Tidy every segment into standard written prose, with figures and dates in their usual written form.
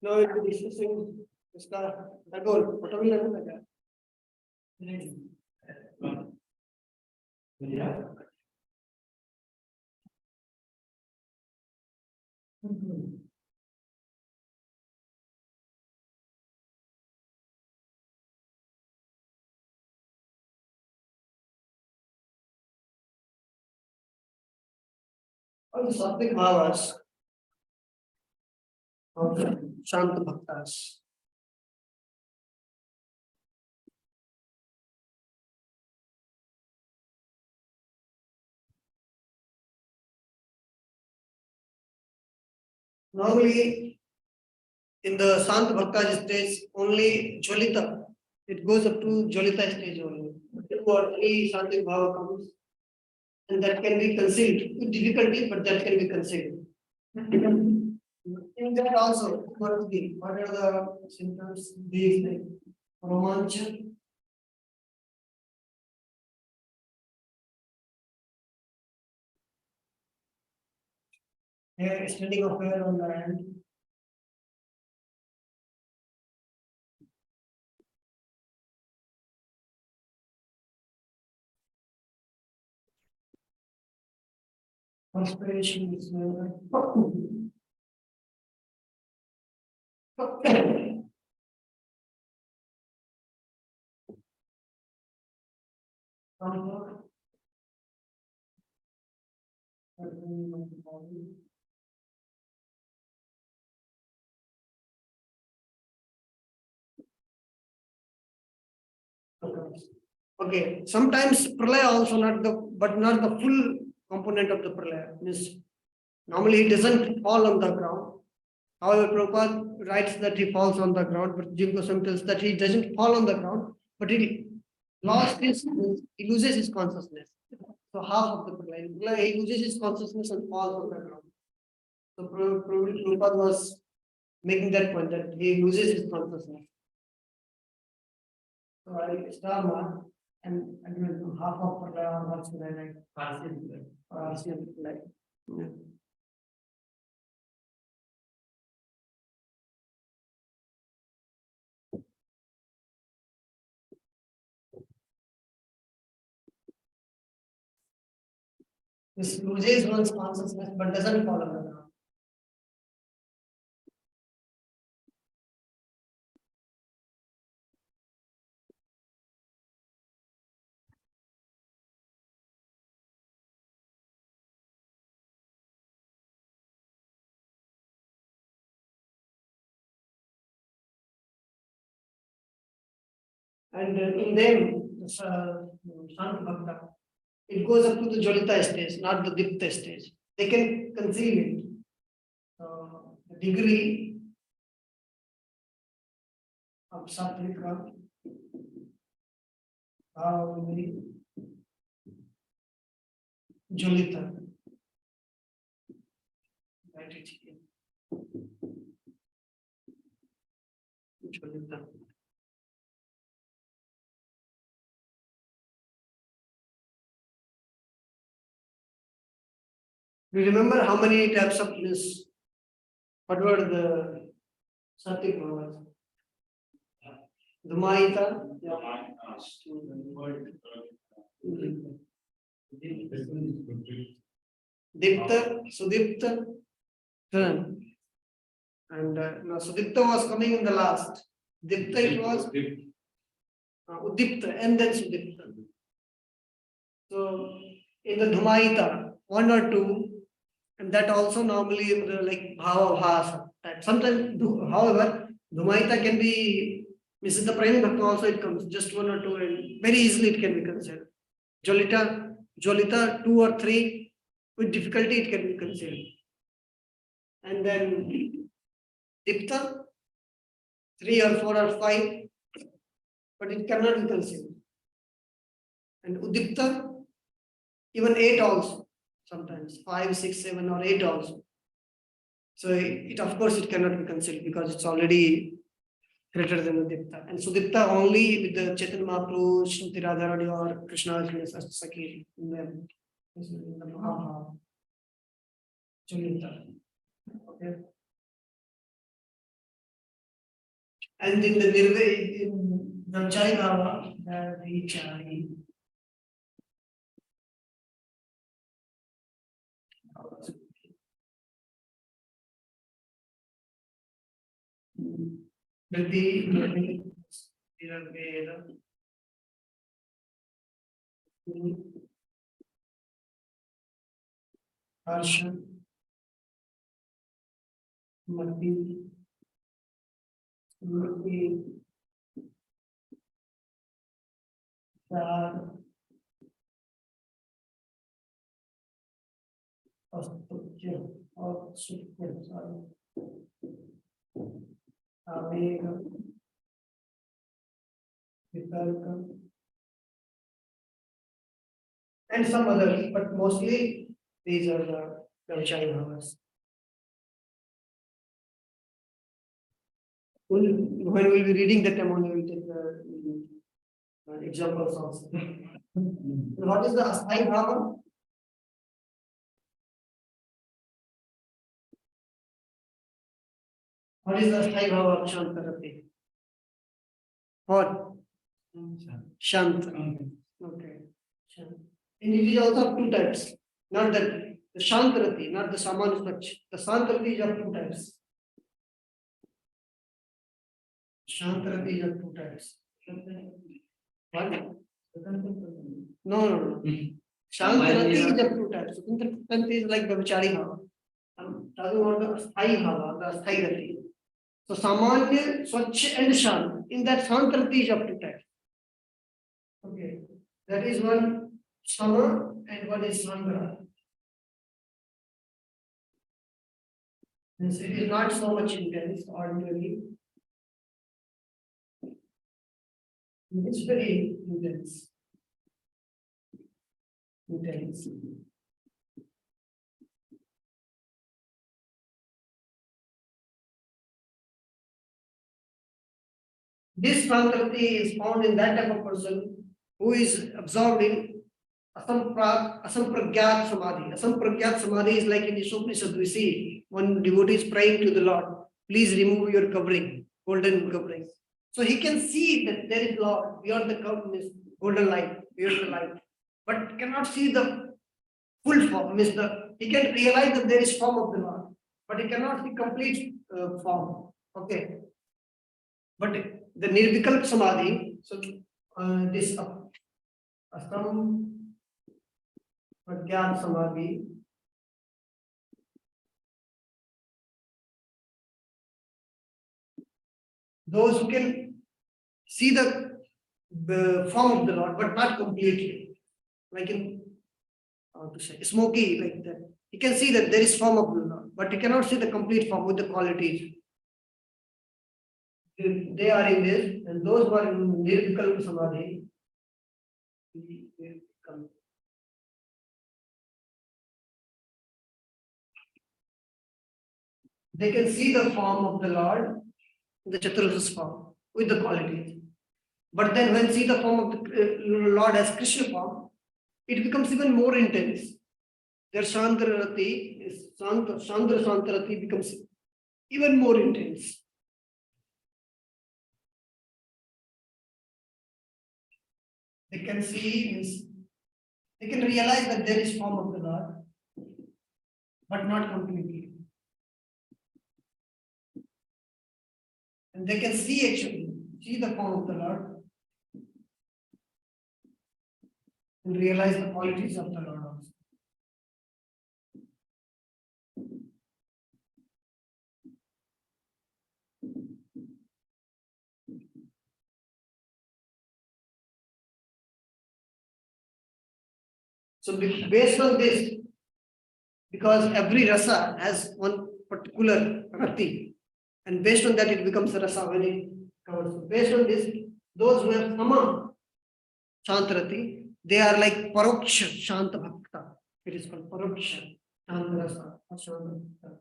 Now we'll be discussing the goal. What are we learning like that? Yeah. On the Sattvic Bhavas of Shanta Bhaktas. Normally, in the Sant Bhakta stage, only Jolita. It goes up to Jolita stage only. Two or three Sattvic Bhava comes, and that can be concealed. With difficulty, but that can be concealed. In that also, what are the symptoms? These like romancha, hair, standing of hair on the hand. Perspiration is okay. Sometimes pralaya also not the but not the full component of the pralaya. Means normally it doesn't fall on the ground. However, Prabhupada writes that he falls on the ground, but Jiva Goswami tells that he doesn't fall on the ground, but he he loses his consciousness. So half of the pralaya, he loses his consciousness and falls on the ground. So Prabhupada was making that point that he loses his consciousness. So I star mark and half of pralaya or what's like partial like. Yeah. This loses one's consciousness but doesn't fall on the ground. And in them, Sant Bhakta, it goes up to the Jolita stage, not the Dipta stage. They can conceive it. The degree of Satvika, Jolita. Write it here. Jolita. Do you remember how many types of this? What were the Satvik powers? Dumaita, Dipta, Sudipta, Turn. And now Sudipta was coming in the last. Dipta it was Udipta and then Sudipta. So in the Dhumaita, one or two, and that also normally in the, like Bhava Bhasa. Sometimes, however, Dhumaita can be, in the Prime Bhakta also it comes, just one or two, and very easily it can be considered. Jolita, two or three, with difficulty it can be considered. And then Dipta, 3 or 4 or 5, but it cannot be considered. And Udipta, even 8 also, sometimes 5, 6, 7 or 8 also. So it of course it cannot be considered because it's already greater than Udipta. And Sudipta only with the Chaitanya Mahaprabhu, Shruti Radharani or Krishna Sakhi in them. In the Mahabharata. Okay. And in the Nirve, in the Chaitanya, the Vichari. Vritti, Nirveda, Harsha, Mati, Murti, Dar, Astutya, or Sutya, sorry. Avega, Vitarka, and some others, but mostly these are the Navachari Bhavas. When we'll be reading the time only, we'll take the examples also. What is the Asthai Bhava? What is the Asthai Bhava of Shantarati? What? Shant. Okay. Shant. And it is also of 2 types. Not that the Shantarati, not the Samanusach. The Shantarati is of 2 types. Shantarati is of 2 types. What? No. Shantarati is of 2 types. Shantarati is like the Vichari Bhava. I'm talking about the Asthai Bhava, the Asthai Rati. So Samanya, Swachh and Shant. In that Shantarati is of 2 types. Okay. That is one Sama and one is Sandra. It is not so much intense ordinarily. It's very intense. This Shantarati is found in that type of person who is absorbed in Asampragyat Samadhi. Asampragyat Samadhi is like in the Upanishad we see when devotee is praying to the Lord, please remove your covering, golden covering. So he can see that there is Lord beyond the covering, golden light, beyond the light, but cannot see the full form. He can realize that there is form of the Lord, but he cannot see complete form. Okay. But the Nirvikalp Samadhi, so this Asam Pragyat Samadhi, those who can see the the form of the Lord, but not completely. Like in how to say smoky, like that. You can see that there is form of the Lord, but you cannot see the complete form with the qualities. They are in this, and those who are in Nirvikalpa Samadhi, they can see the form of the Lord, the Chaturvas form, with the qualities. But then when see the form of the Lord as Krishna form, it becomes even more intense. Their Shantarati is Chandra Shantarati becomes even more intense. They can see, they can realize that there is form of the Lord, but not completely. And they can see the form of the Lord and realize the qualities of the Lord also. So based on this, because every rasa has one particular rati, and based on that it becomes a rasa when it covers. So based on this, those who have sama shantarati, they are like paroksha shanta bhakta. It is called paroksha shanta rasa or shanta bhakta.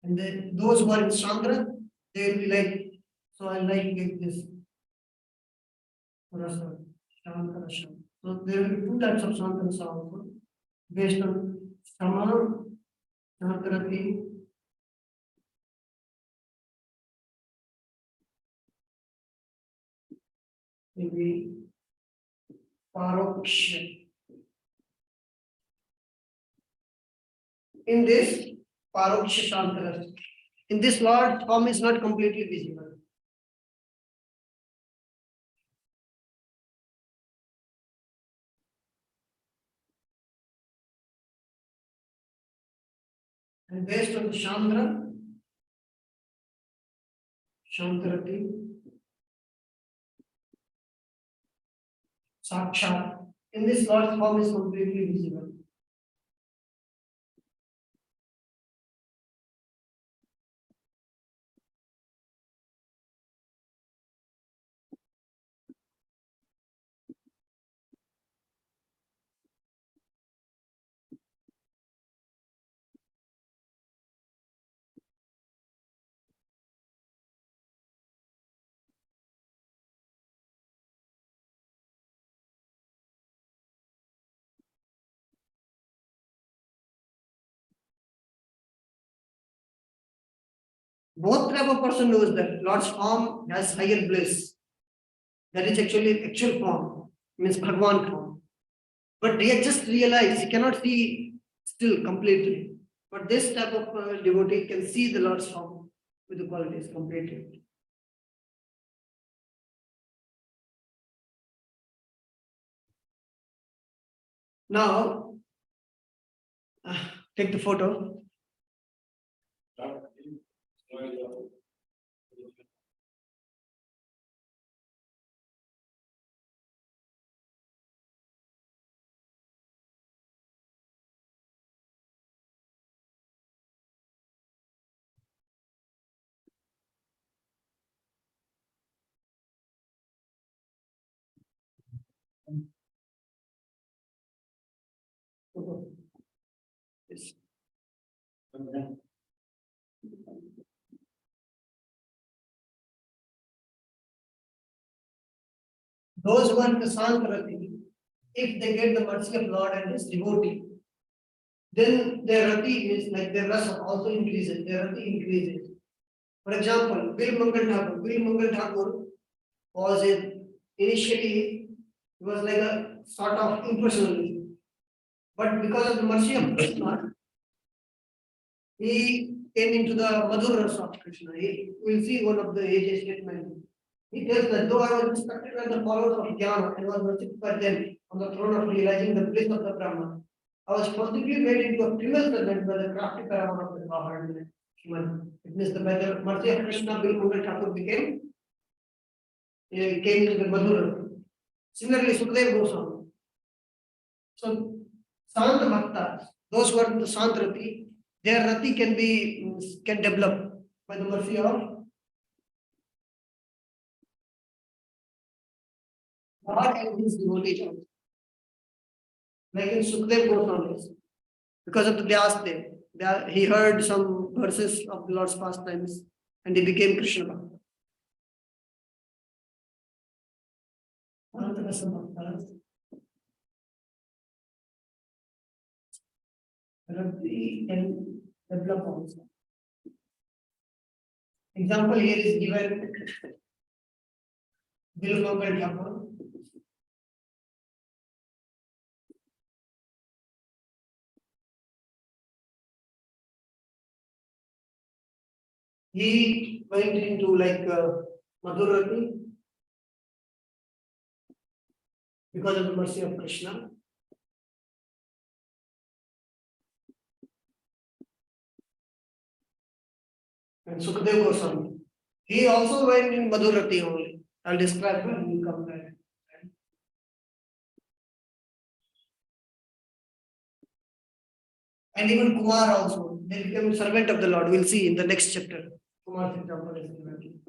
And then those who are in chandra, they will be like, so I like this rasa, shanta rasa. So there will be two types of shanta rasa also, based on sama shantarati. Maybe paroksha. In this paroksha shantara, in this Lord form is not completely visible. And based on the Chandra, Shantarati, Sakshat, in this Lord's form is completely visible. Both type of person knows that Lord's form has higher bliss. That is actually actual form, means Bhagwan form. But they just realize he cannot see still completely. But this type of devotee can see the Lord's form with the qualities completely. Now, take the photo. Yes. Those who are in the Sankarati, if they get the mercy of Lord and his devotee, then their rati is like their rasa also increases, their rati increases. For example, Bill Mangal Thakur was initially he was like a sort of impersonalism. But because of the mercy of Krishna, he came into the Madhur Rasa of Krishna. We'll see one of the AJ statements. He tells that though I was respected by the followers of Jnana and was worshipped by them on the throne of realizing the bliss of the Brahman, I was possibly made into a criminal servant by the crafty paramour of the Godhead. Human. It means by the mercy of Krishna, Bill Mangal Thakur became He came to the Madhura. Similarly, Sukadeva Goswami. So, Sant Bhaktas, those who are the Sant Rati, their Rati can develop by the mercy of God and His devotees. Like in Sukadeva Goswami, because of the Vyasdev, he heard some verses of the Lord's pastimes and he became Krishna Bhakta. Rati can develop also. Example here is given Bilumangal Thakur. He went into like Madhurati because of the mercy of Krishna. And Sukadeva Goswami, he also went in Madhurati only. I'll describe when we come back. And even Kumar also, they became servant of the Lord. We'll see in the next chapter. Kumar's example is given.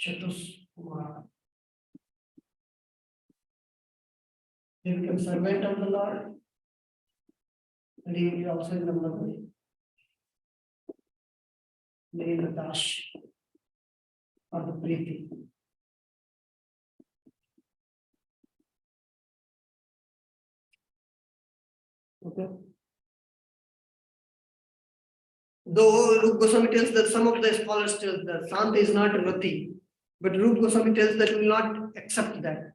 Chatus Kumar. They became servant of the Lord. And he will be also in the Madhuri. Maybe the Dash or the Preeti. Okay. Though Rup Goswami tells that some of the scholars tell that Sant is not Rati, but Rup Goswami tells that we will not accept that.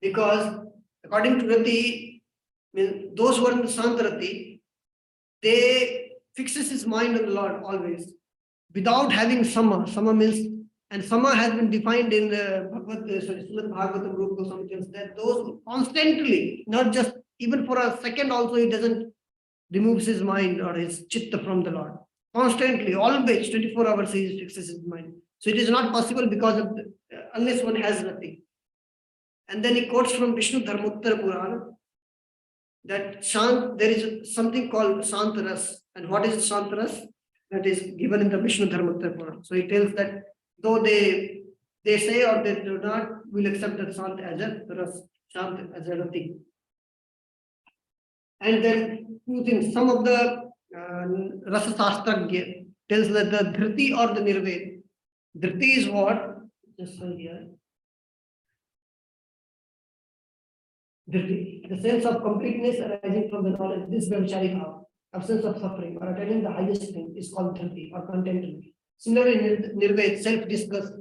Because according to Rati, those who are in the Sant Rati, they fixes his mind on the Lord always, without having Sama. Sama means, and Sama has been defined in the Srimad Bhagavatam. Rup Goswami tells that those who constantly, not just even for a second also, he doesn't removes his mind or his chitta from the Lord. Constantly, always, 24 hours he fixes his mind. So it is not possible because of unless one has nothing. And then he quotes from Vishnu Dharmottara Purana that there is something called Shantaras. And what is Shantaras? That is given in the Vishnu Dharmottara Purana. So he tells that though they say or they do not, will accept that Sant as a ras, Shant as a rati. And then two things, some of the Rasa Shastragya tells that the Dhriti or the Nirved. Dhriti is what? Just here. Dhriti, the sense of completeness arising from the knowledge, this Brahmachari Bhava, absence of suffering or attaining the highest thing is called Dhriti or contentment. Similarly, Nirved, self-disgust.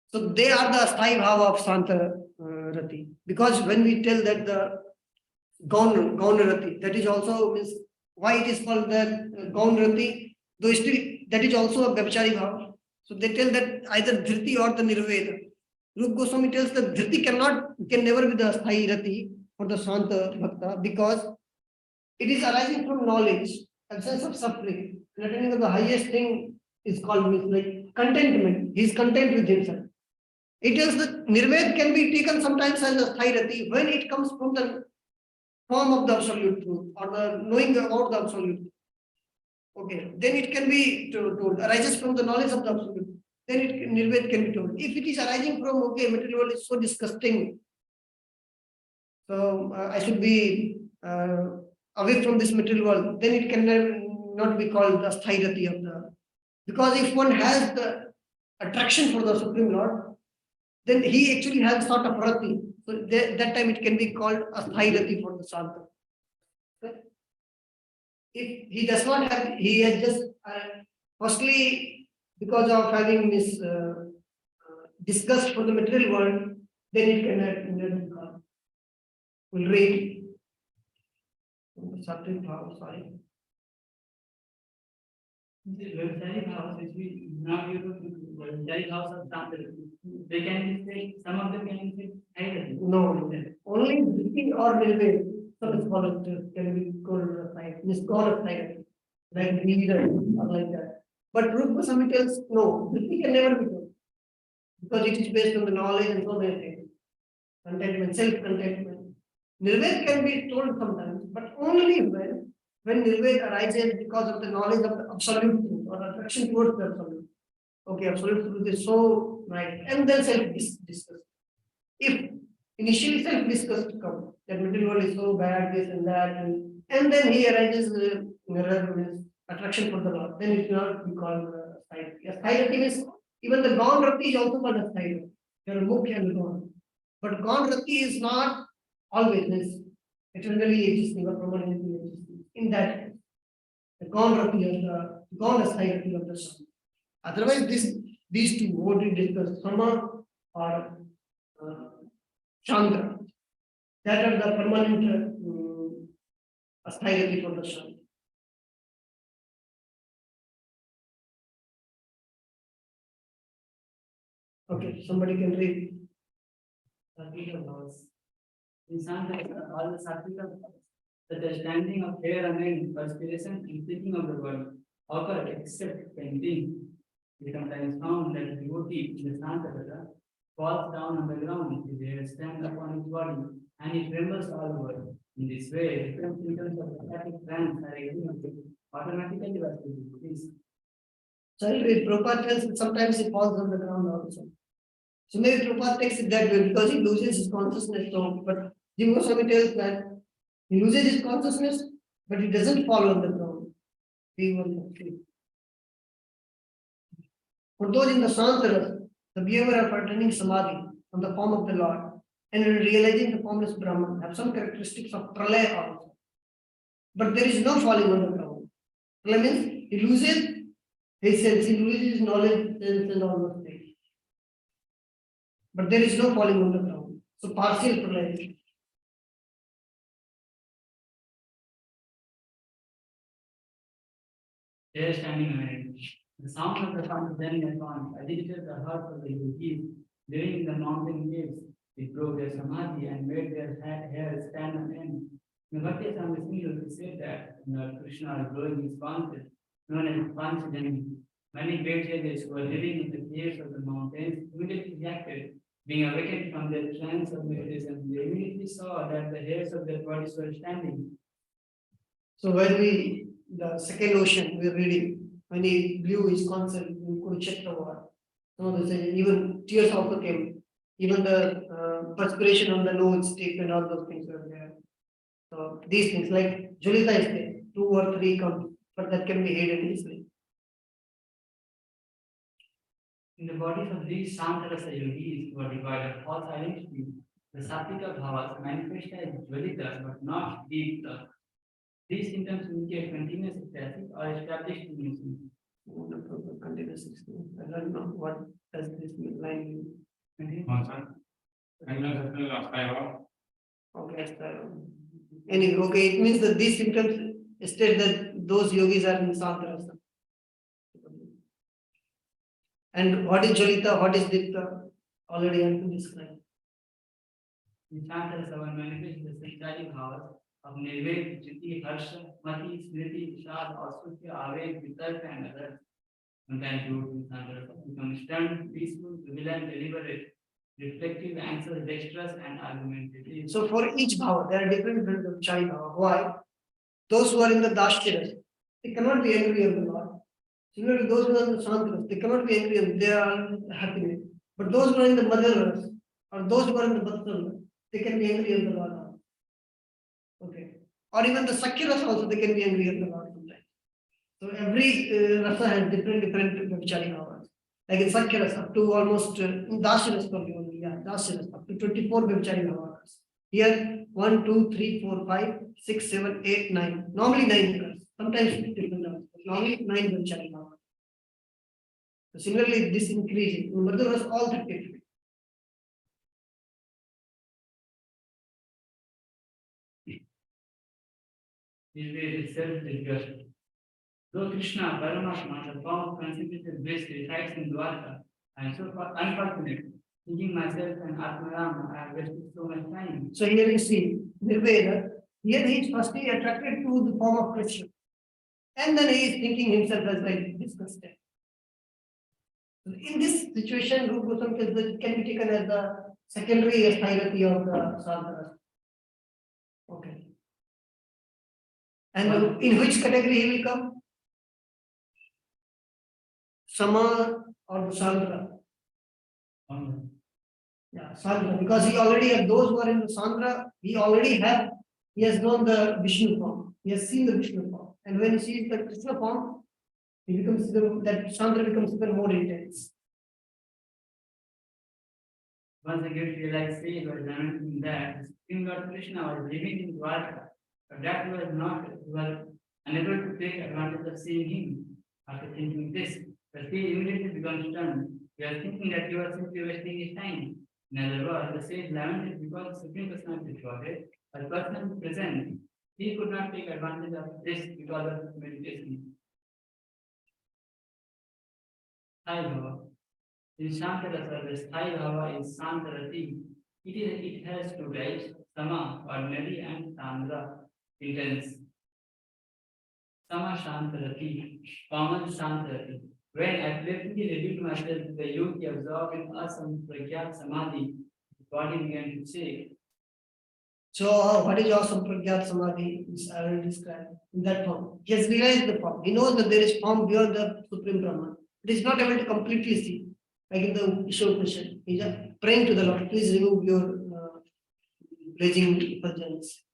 So they are the Sthai Bhava of Santa Rati. Because when we tell that the Gaunarati, that is also means why it is called the Gaunarati, though still that is also a Vyabhichari Bhava. So they tell that either Dhriti or the Nirveda. Rup Goswami tells that Dhriti can never be the Sthai Rati or the Shanta Bhakta because it is arising from knowledge, absence of suffering, and attaining of the highest thing is called means like contentment. He is content with himself. It tells that Nirved can be taken sometimes as a Sthai Rati when it comes from the form of the absolute truth or the knowing about the absolute. Okay, then it can be told arises from the knowledge of the absolute. Then Nirved can be told. If it is arising from material world is so disgusting, so I should be away from this material world. Then it can not be called the Sthai of the. Because if one has the attraction for the Supreme Lord, then he actually has sort of rati. So that time it can be called a Sthai for the Santa. If he does not have, he has just firstly because of having this disgust for the material world, then it cannot be called. We'll read Sattvic Bhava, sorry. The Vyabhichari Bhavas, which we now use Vyabhichari Bhavas of Santa, they can say, some of them can say Sthai. No, only Dhriti or Nirved. Some scholars can be called a Sthai. This called a Sthai, like leader or like that. But Rupa Goswami tells no, Vritti can never be told. Because it is based on the knowledge and so many things. Contentment, self-contentment. Nirved can be told sometimes, but only when Nirved arises because of the knowledge of the absolute truth or attraction towards the absolute. Okay, absolute truth is so right, and then self-disgust. If initially self-disgust comes, that material world is so bad, this and that, and then he arises attraction for the Lord, then it will not be called Sthayati. A Sthayati means even the gone Rati is also called a Sthayati. There are Mukh and gone. But gone Rati is not always means eternally existing or permanently existing. In that case, the gone Rati of the gone Sthayati of the sun. Otherwise, these two, what we discussed, Sama or Chandra, that are the permanent Sthayati for the sun. Okay, somebody can read. Satvika bhavas. In Sankhya, all the satvika bhavas, the understanding of hair and mind, perspiration, and thinking of the world occur except painting. We sometimes found that the devotee in the Sankhya falls down on the ground, his hair stands upon his body, and he trembles all over. In this way, different symptoms of static trance are exhibited automatically by the devotees. So Prabhupada tells that sometimes he falls on the ground also. So maybe Prabhupada takes it that way because he loses his consciousness. So, but Jiva Goswami tells that he loses his consciousness, but he doesn't fall on the ground. He will sleep. For those in the Sansaras, the behavior of attaining samadhi on the form of the Lord and realizing the formless Brahman have some characteristics of pralaya also. But there is no falling on the ground. Pralaya means he loses his sense, he loses his knowledge, sense, and all those things. But there is no falling on the ground. So partial pralaya. There standing ahead. The sound of the sun then went on, agitated the hearts of the yogis living in the mountain caves. It broke their samadhi and made their hair stand on end. In the Bhakti Samvasini, we say that Lord Krishna is growing his concept, known as Panchadani. Many great sages who were living in the caves of the mountains immediately reacted, being awakened from their trance of meditation. They immediately saw that the hairs of their bodies were standing. So when the second ocean, we are reading, when he blew his concept in Kurukshetra war, even tears also came, even the perspiration on the nose tip and all those things were there. So these things like Julita is there, 2 or 3 come, but that can be hidden easily. In the bodies of these Sankarasa yogis who are devoid of false identity, the Satvika bhavas manifest as Jvalita but not Deepta. These symptoms indicate continuous ecstasy or established illusion. Continuous experience. I don't know what does this line mean. Okay, anyway, okay, it means that these symptoms state that those yogis are in Sankarasa. And what is Jolita, what is Dipta? Already I have described. In Sankarasa, one manifests the Sankari bhavas of Nirved, Jiti, Harsha, Mati, Smriti, Shad, Ausutya, Aved, Vitarka, and others. Sometimes you in Sankarasa become stern, peaceful, vigilant, deliberate, reflective, anxious, dexterous, and argumentative. So for each bhava, there are different kinds of chai bhava. Why? Those who are in the Dashkiras, they cannot be angry of the Lord. Similarly, those who are in the Sankaras, they cannot be angry of they are happy. But those who are in the Madharas, or those who are in the Bhattala, they can be angry of the Lord. Okay. Or even the Sakyaras also, they can be angry of the Lord sometimes. So every rasa has different Vivchari bhavas. Like in Sakyaras, up to almost in Dasharas probably only, yeah, Dasharas, up to 24 Vivchari bhavas. Here 1, 2, 3, 4, 5, 6, 7, 8, 9. Normally 9 sometimes different numbers. Normally 9 Vivchari bhavas. So similarly, this increasing. In Madhuras, all 33. This way is self-disgust. Though Krishna, Paramatma, the form of concentrated bliss resides in Dwarka, I am so unfortunate. Thinking myself and Atmarama, I have wasted so much time. So here you see, Nirveda, here he is firstly attracted to the form of Krishna. And then he is thinking himself as like disgusted. In this situation, Rup Goswami can be taken as the secondary hierarchy of the sadhanas. Okay. And in which category he will come? Sama or the Sandra? Yeah, Sandra, because he already have those who are in the Sandra, he has known the Vishnu form. He has seen the Vishnu form. And when he sees the Krishna form, that Sandra becomes even more intense. Once the guilt realized stage was lamenting that the Supreme Lord Krishna was living in Dwarka, but that he was unable to take advantage of seeing him. After thinking this, the sage immediately becomes stunned. He was thinking that he was simply wasting his time. In other words, the sage lamented because the Supreme Personality of Godhead was personally present. He could not take advantage of this because of meditation. Hi, Baba. In Shankarasa, the Sthai Bhava is Sankarati. It has two types, Sama, ordinary, and Sandra, intense. Sama Shankarati, common Shankarati. When I playfully reduced myself to the yogi absorbed in asam pragyat samadhi, the body began to shake. So, what is awesome Pragyat Samadhi? I will describe in that form. He has realized the form. He knows that there is form beyond the Supreme Brahman. But he is not able to completely see. Like in the Ishwar question, he is praying to the Lord, please remove your blazing effulgence.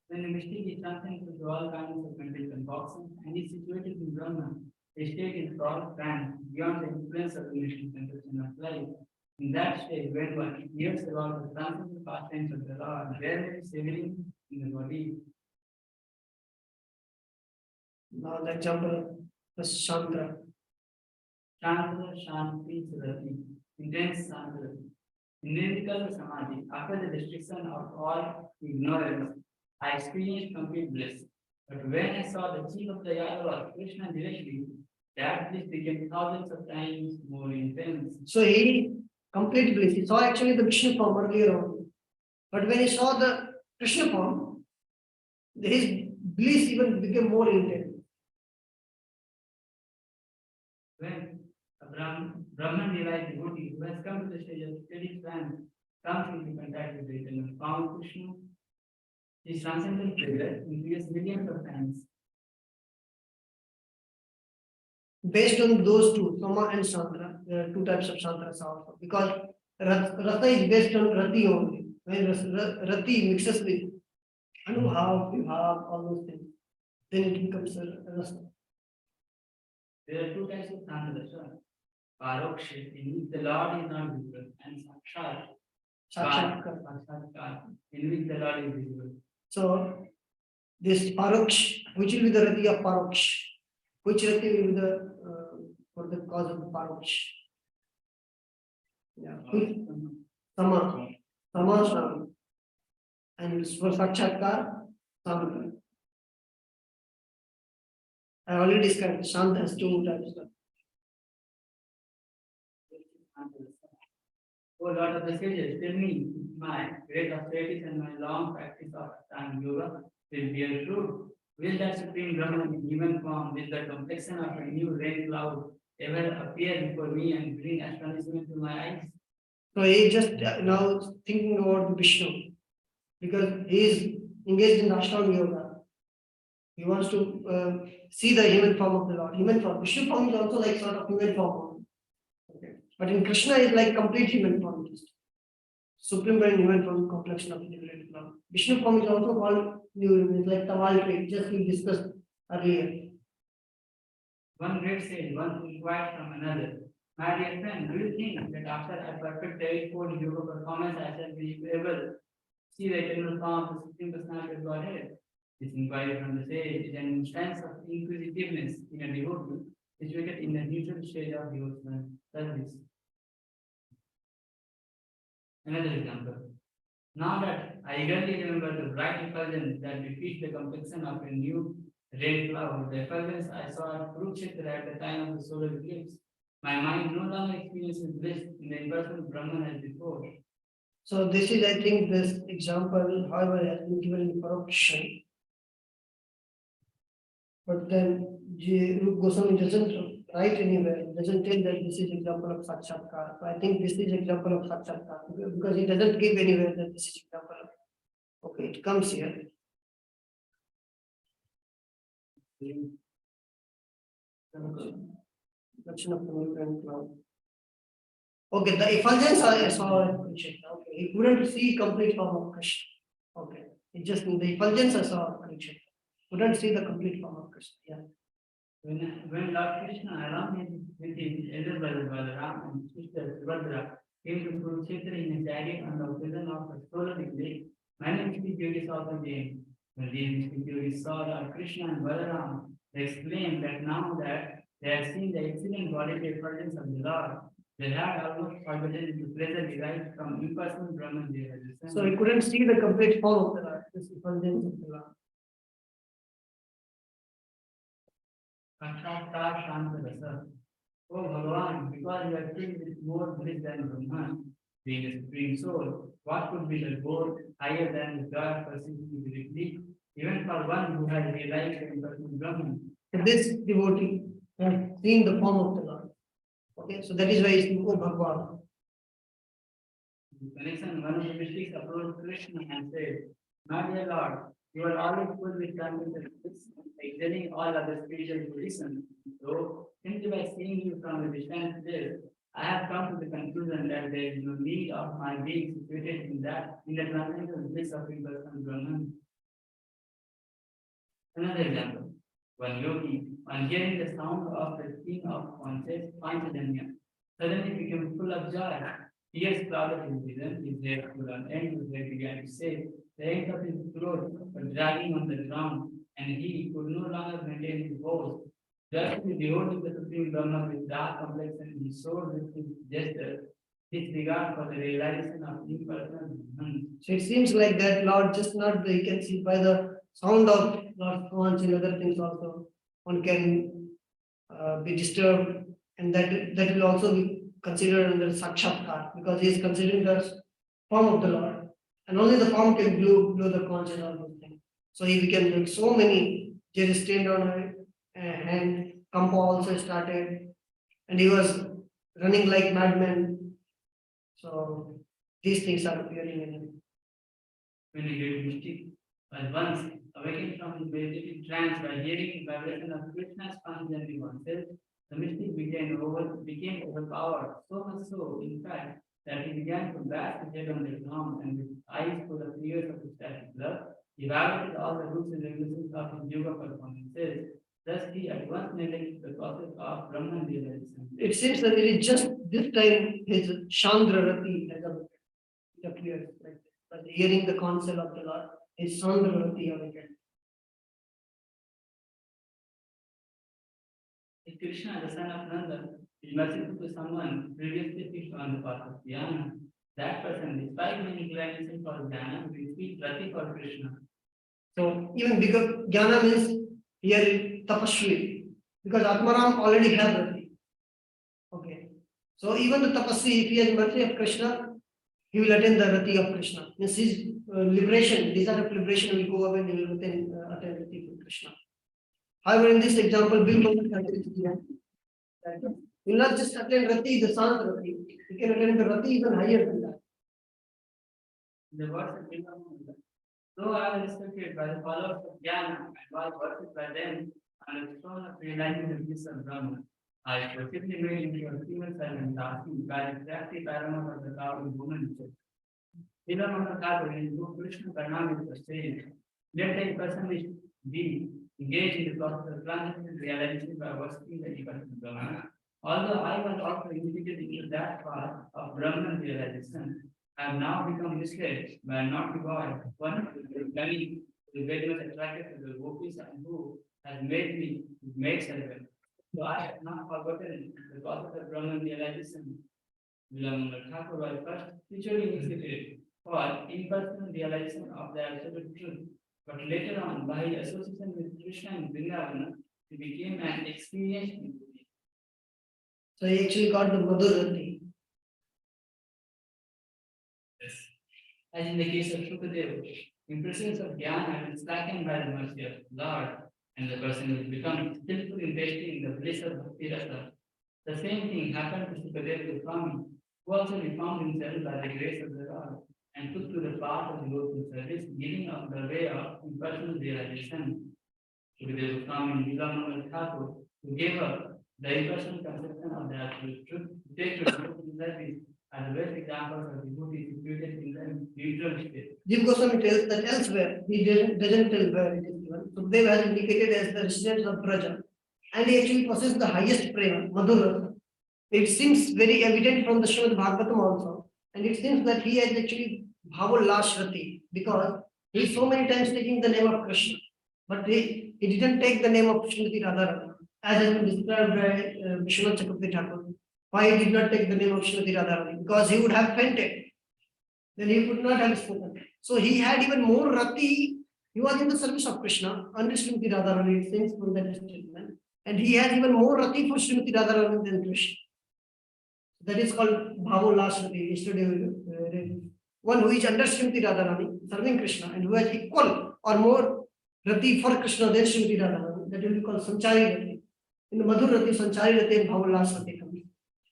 When the mystic is transcended to all kinds of mental concoctions and is situated in Brahman, a state is called trance, beyond the influence of the mystic conception of life. In that state, when one hears about the transcendental pastimes of the Lord, rarely savoring in the body. Now, the example was Chandra. Chandra Shanti Surati, intense Sandra. In lyrical Samadhi, after the destruction of all ignorance, I experienced complete bliss. But when I saw the chief of the Yadavas, Krishna directly, that bliss became thousands of times more intense. So he complete bliss. He saw actually the Vishnu form earlier on. But when he saw the Krishna form, his bliss even became more intense. When a Brahman realized devotee who has come to the stage of steady trance comes into contact with the eternal form of Krishna, his transcendental figure increases millions of times. Based on those two, Soma and Sandra, there are two types of Sandras also. Because Rata is based on Rati only. When Rati mixes with Anubhav, Vibhav, all those things, then it becomes a Rasa. There are two types of Sankalasa. Paroksha, in which the Lord is not visible, and Sakshat, Sakshatkar, in which the Lord is visible. So, this Paroksh, which will be the Rati of Paroksh? Which Rati will be the for the cause of the Paroksh? Yeah. Sama. Sama Sam. And for Sakshatkar, Sam. I already described Shant has two types. Oh Lord of the sages, tell me, my great austerities and my long practice of Ashtanga Yoga will bear fruit. Will that Supreme Brahman in human form, with the complexion of a new rain cloud, ever appear before me and bring astonishment to my eyes? So he just now thinking about the Vishnu because he is engaged in Ashtanga Yoga. He wants to see the human form of the Lord. Human form. Vishnu form is also like sort of human form. Okay. But in Krishna is like complete human form. Supreme and human form complexion of different form. Vishnu form is also called new, like Tamal trait, just we discussed earlier. One great sage once inquired from another, my dear friend, do you think that after I perfect the eightfold yoga performance, I shall be able to see the eternal form of the Supreme Personality of Godhead? This inquiry from the sage is an instance of inquisitiveness in a devotee situated in the neutral stage of devotional service. Another example. Now that I eagerly remember the bright effulgence that defeats the complexion of a new red cloud, the effulgence I saw at Kurukshetra at the time of the solar eclipse, my mind no longer experiences bliss in the impersonal Brahman as before. So this is, I think, this example, however, has been given in Paroksha. But then Rup Goswami doesn't write anywhere. It doesn't tell that this is example of Sakshatkar. So I think this is example of Sakshatkar because it doesn't give anywhere that this is example of. Okay, it comes here. Darshan of the moon and cloud. Okay, the effulgence I saw in Krishna. Okay, he couldn't see complete form of Krishna. Okay, it just the effulgence I saw in Krishna. Couldn't see the complete form of Krishna. Yeah. When Lord Krishna, along with his elder brother Balaram and sister Subhadra, came to Kurukshetra in a chariot on the occasion of a solar eclipse, many mystic devotees also came. When these mystic devotees saw Lord Krishna and Balaram, they exclaimed that now that they had seen the excellent bodily effulgence of the Lord, they had almost forgotten the pleasure derived from impersonal Brahman realization. So he couldn't see the complete form of the Lord, this effulgence of the Lord. Sakshatkar Shanta Rasa. Oh Bhagavan, because you are filled with more bliss than Brahman, being a supreme soul, what could be the goal higher than the God perceived directly, even for one who has realized the impersonal Brahman? This devotee has seen the form of the Lord. Okay, so that is why it's oh Bhagwan. In connection, one of the mystics approached Krishna and said, my dear Lord, you are always full with contemplation, excelling all other spiritual traditions. So, simply by seeing you from a distance there, I have come to the conclusion that there is no need of my being situated in the transcendental bliss of impersonal Brahman. Another example, one yogi, on hearing the sound of the king of Panchajanya, suddenly became full of joy. Tears clouded his vision, his hair stood on end, his head began to shake, the ends of his throat were dragging on the ground, and he could no longer maintain his voice. Just as beholding the Supreme Brahma with dark complexion, he showed with his gesture his regard for the realization of impersonal Brahman. So it seems like that Lord just not you can see by the sound of Lord's horns and other things also one can be disturbed, and that will also be considered under Sakshatkar because he is considering the form of the Lord, and only the form can blow the conch and all those things. So he became like so many. There is stained on her hand. Kampa also started, and he was running like madman. So these things are appearing in him. When a great mystic was once awakened from his meditative trance by hearing the vibration of Krishna's consciousness oneself, the mystic became overpowered, so much so, in fact, that he began to bash his head on the ground and with eyes full of tears of ecstatic love, he violated all the rules and regulations of his yoga performances. Thus, he at once neglected the process of Brahman realization. It seems that it is just this time his Chandra Rati has appeared, like but hearing the counsel of the Lord, his Chandra Rati awakened. If Krishna, the son of Nanda, is merciful to someone previously fixed on the path of Jnana, that person, despite being inclination for Jnana, will speak Rati for Krishna. So even because Jnana means here Tapasvi, because Atmaram already has Rati. Okay. So even the Tapasvi, if he has mercy of Krishna, he will attain the Rati of Krishna. Means his liberation, desire of liberation will go away and he will attain Rati of Krishna. However, in this example, Bill will not just attain Rati, the Sant Rati, he can attain the Rati even higher than that. The words of Bill, though I was respected by the followers of Jnana and was worshipped by them on the throne of realizing the bliss of Brahman, I specifically made into a female servant asking by the crafty paramount of the cow in woman. Even on the card, Krishna Karnam is saying, let a person be engaged in the process of transcendental realization by worshipping the impersonal Brahman. Although I was also initiated into that path of Brahman realization, I have now become misled by a naughty boy, one who is very much attracted to the gopis and who has made me his maid servant. So I have not forgotten the process of Brahman realization. Vilamangal Thakur was first spiritually initiated for impersonal realization of the absolute truth. But later on, by association with Krishna and Vrindavana, he became an experienced devotee. So he actually got the Madhurati. Yes. As in the case of Shukadev, impressions of Jnana have been slackened by the mercy of Lord, and the person will become skillful in tasting the bliss of Bhakti Rasa. The same thing happened to Sukadeva Swami, who also reformed himself by the grace of the Lord and took to the path of devotional service, giving up the way of impersonal realization. Sukadeva Swami and Vilamangal Thakur, who gave up the impersonal conception of the absolute truth, to take to devotional service as the best examples of devotees situated in the neutral state. Jiva Goswami tells that elsewhere, he doesn't tell where it is given. Sukadeva has indicated as the residents of Braja, and he actually possessed the highest prema, Madhurasa. It seems very evident from the Srimad Bhagavatam also, and it seems that he has actually Bhavolashrati, because he is so many times taking the name of Krishna, but he didn't take the name of Srimati Radharani, as has been described by Vishwanath Chakravarti Thakur. Why he did not take the name of Srimati Radharani? Because he would have fainted. Then he could not have spoken. So he had even more rati. He was in the service of Krishna under Srimati Radharani, it seems from that statement. And he had even more rati for Srimati Radharani than Krishna. That is called Bhavolashrati. Yesterday, one who is under Srimati Radharani, serving Krishna, and who has equal or more rati for Krishna than Srimati Radharani, that will be called Sanchari Rati. In the Madhur Rati, Sanchari Rati and Bhavolashrati comes.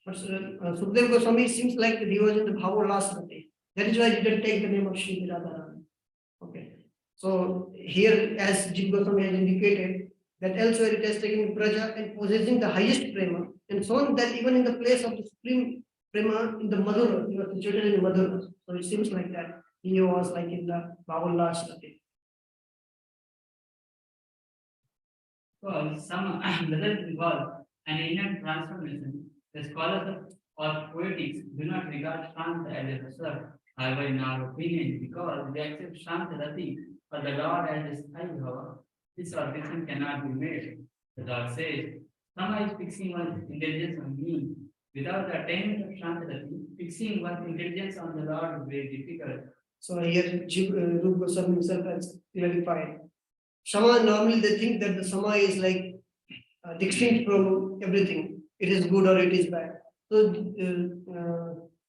But Sukadeva Goswami seems like he was in the Bhavolashrati. That is why he didn't take the name of Srimati Radharani. Okay. So here, as Jiva Goswami has indicated, that elsewhere it has taken Praja and possessing the highest prema, and so on, that even in the place of the supreme prema in the Madhura, he was situated in the Madhura. So it seems like that he was like in the Bhavolashrati. Well, some doesn't involve an inner transformation. The scholars or poetics do not regard Shanta as a reserve. However, in our opinion, because they accept Shanta Rati or the Lord as his high power, this objection cannot be made. The Lord says, Sama is fixing one's intelligence on me. Without the attainment of Shanta Rati, fixing one's intelligence on the Lord is very difficult. So here, Rupa Goswami himself has clarified. Sama, normally they think that the Sama is like distinct from everything. It is good or it is bad. So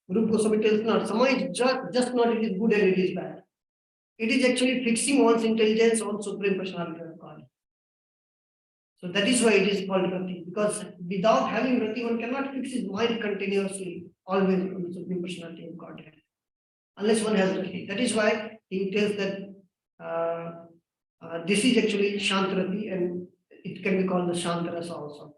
Rupa Goswami tells not. Sama is just not it is good and it is bad. It is actually fixing one's intelligence on Supreme Personality of God. So that is why it is called Rati. Because without having Rati, one cannot fix his mind continuously, always on the Supreme Personality of God. Unless one has Rati. That is why he tells that this is actually Shantarati, and it can be called the Shantarasa also.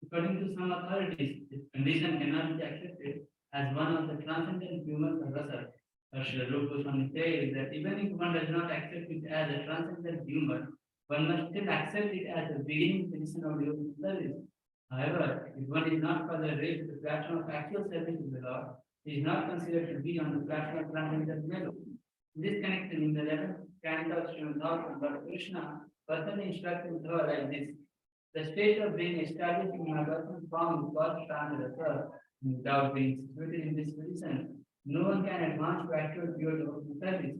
According to some authorities, this condition cannot be accepted as one of the transcendent humors of rasa. Srila Rupa Goswami says that even if one does not accept it as a transcendent humor, one must still accept it as a beginning condition of devotional service. However, if one is not further raised to the platform of actual service to the Lord, he is not considered to be on the platform of transcendent level. In this connection, in the 11th canto of Srimad Bhagavatam, Lord Krishna personally instructed her like this: the state of being established in my personal form is called Shantarasa. Without being situated in this position, no one can advance to actual pure devotional service.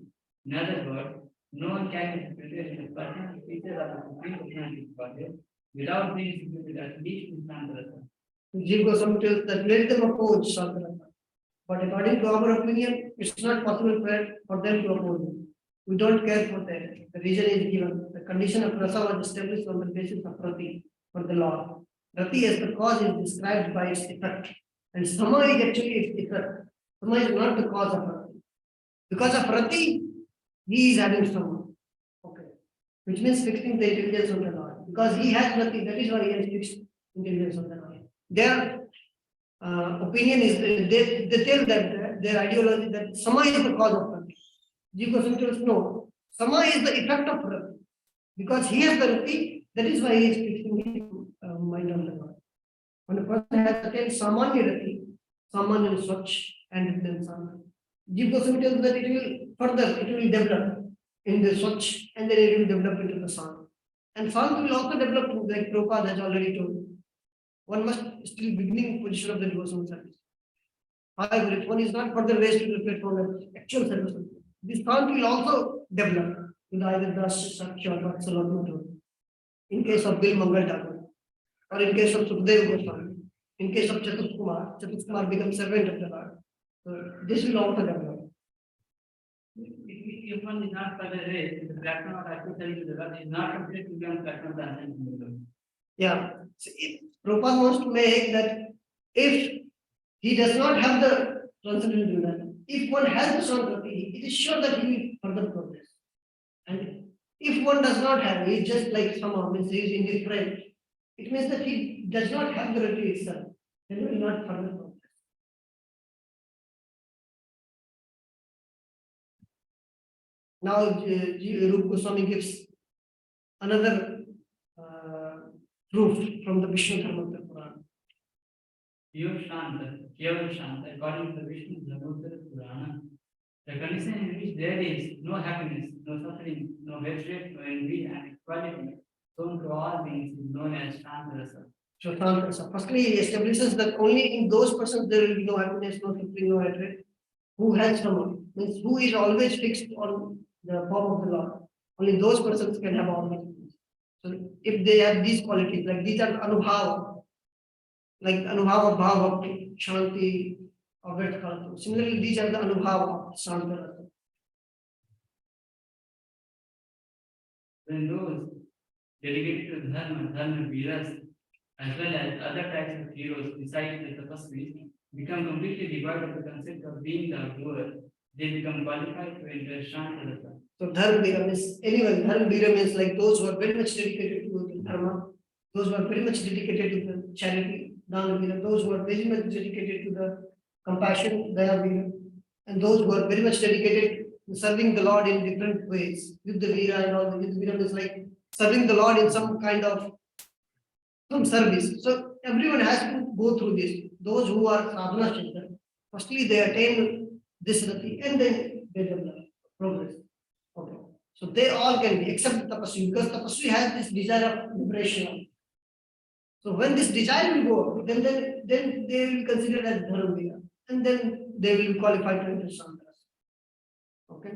In other words, no one can be situated in the personal feature of the Supreme Personality of Godhead without being situated at least in Shantarasa. Jiva Goswami tells that let them oppose Shantarasa. But according to our opinion, it's not possible for them to oppose it. We don't care for that. The reason is given. The condition of rasa was established on the basis of rati for the Lord. Rati as the cause is described by its effect. And sama is actually its effect. Sama is not the cause of rati. Because of rati, he is having sama. Okay. Which means fixing the intelligence of the Lord. Because he has rati, that is why he has fixed intelligence of the Lord. Their opinion is, they tell that their ideology that sama is the cause of rati. Jiva Goswami tells no, sama is the effect of rati. Because he has the rati, that is why he is fixing his mind on the Lord. When a person has attained samanya rati, samanya is swachh and then samanya. Jiva Goswami tells that it will further, it will develop in the swachh and then it will develop into the san. And san will also develop, like Prabhupada has already told. One must still beginning position of the devotional service. However, if one is not further raised to the platform of actual service, this thought will also develop in either the Sakya or Vatsalotma. In case of Bill Mangal Thakur, or in case of Sukadeva Goswami, in case of Chatus Kumar becomes servant of the Lord. So this will also develop. if one is not further raised, the platform of activity to the Lord is not completely beyond platform of the ascension. Yeah. So Prabhupada wants to make that if he does not have the transcendental union, if one has the Shanti, it is sure that he will further progress. And if one does not have, he is just like somehow means he is indifferent. It means that he does not have the rati itself, then he will not further progress. Now, Rupa Goswami gives another proof from the Vishnu Dharma Purana. Pure Shanta, Keval Shanta, according to the Vishnu Dharma Purana, the condition in which there is no happiness, no suffering, no hatred, no envy, and equality, shown to all beings is known as Shanta Rasa. So, Shanta Rasa. Firstly, he establishes that only in those persons there will be no happiness, no suffering, no hatred. Who has someone, means who is always fixed on the form of the Lord. Only those persons can have all these. So if they have these qualities, like these are anubhav, like anubhav, bhava, shanti, or vedkala. Similarly, these are the anubhav of Shanta. When those dedicated to Dharma, Dharma Viras, as well as other types of heroes besides the tapasvis, become completely devoid of the concept of being the doer, they become qualified to enter Shanta Rasa. So Dharma Vira means anyone, Dharma Vira means like those who are very much dedicated to the Dharma, those who are very much dedicated to the charity, Dana Vira, those who are very much dedicated to the compassion, Daya Vira, and those who are very much dedicated to serving the Lord in different ways, with the Vira and all. The Vira is like serving the Lord in some kind of some service. So everyone has to go through this. Those who are sadhana chintan, firstly they attain this rati and then they develop progress. Okay. So they all can be except tapasvi, because tapasvi has this desire of liberation. So when this desire will go, then they will consider as dharma, and then they will qualify to enter Shantaras. Okay.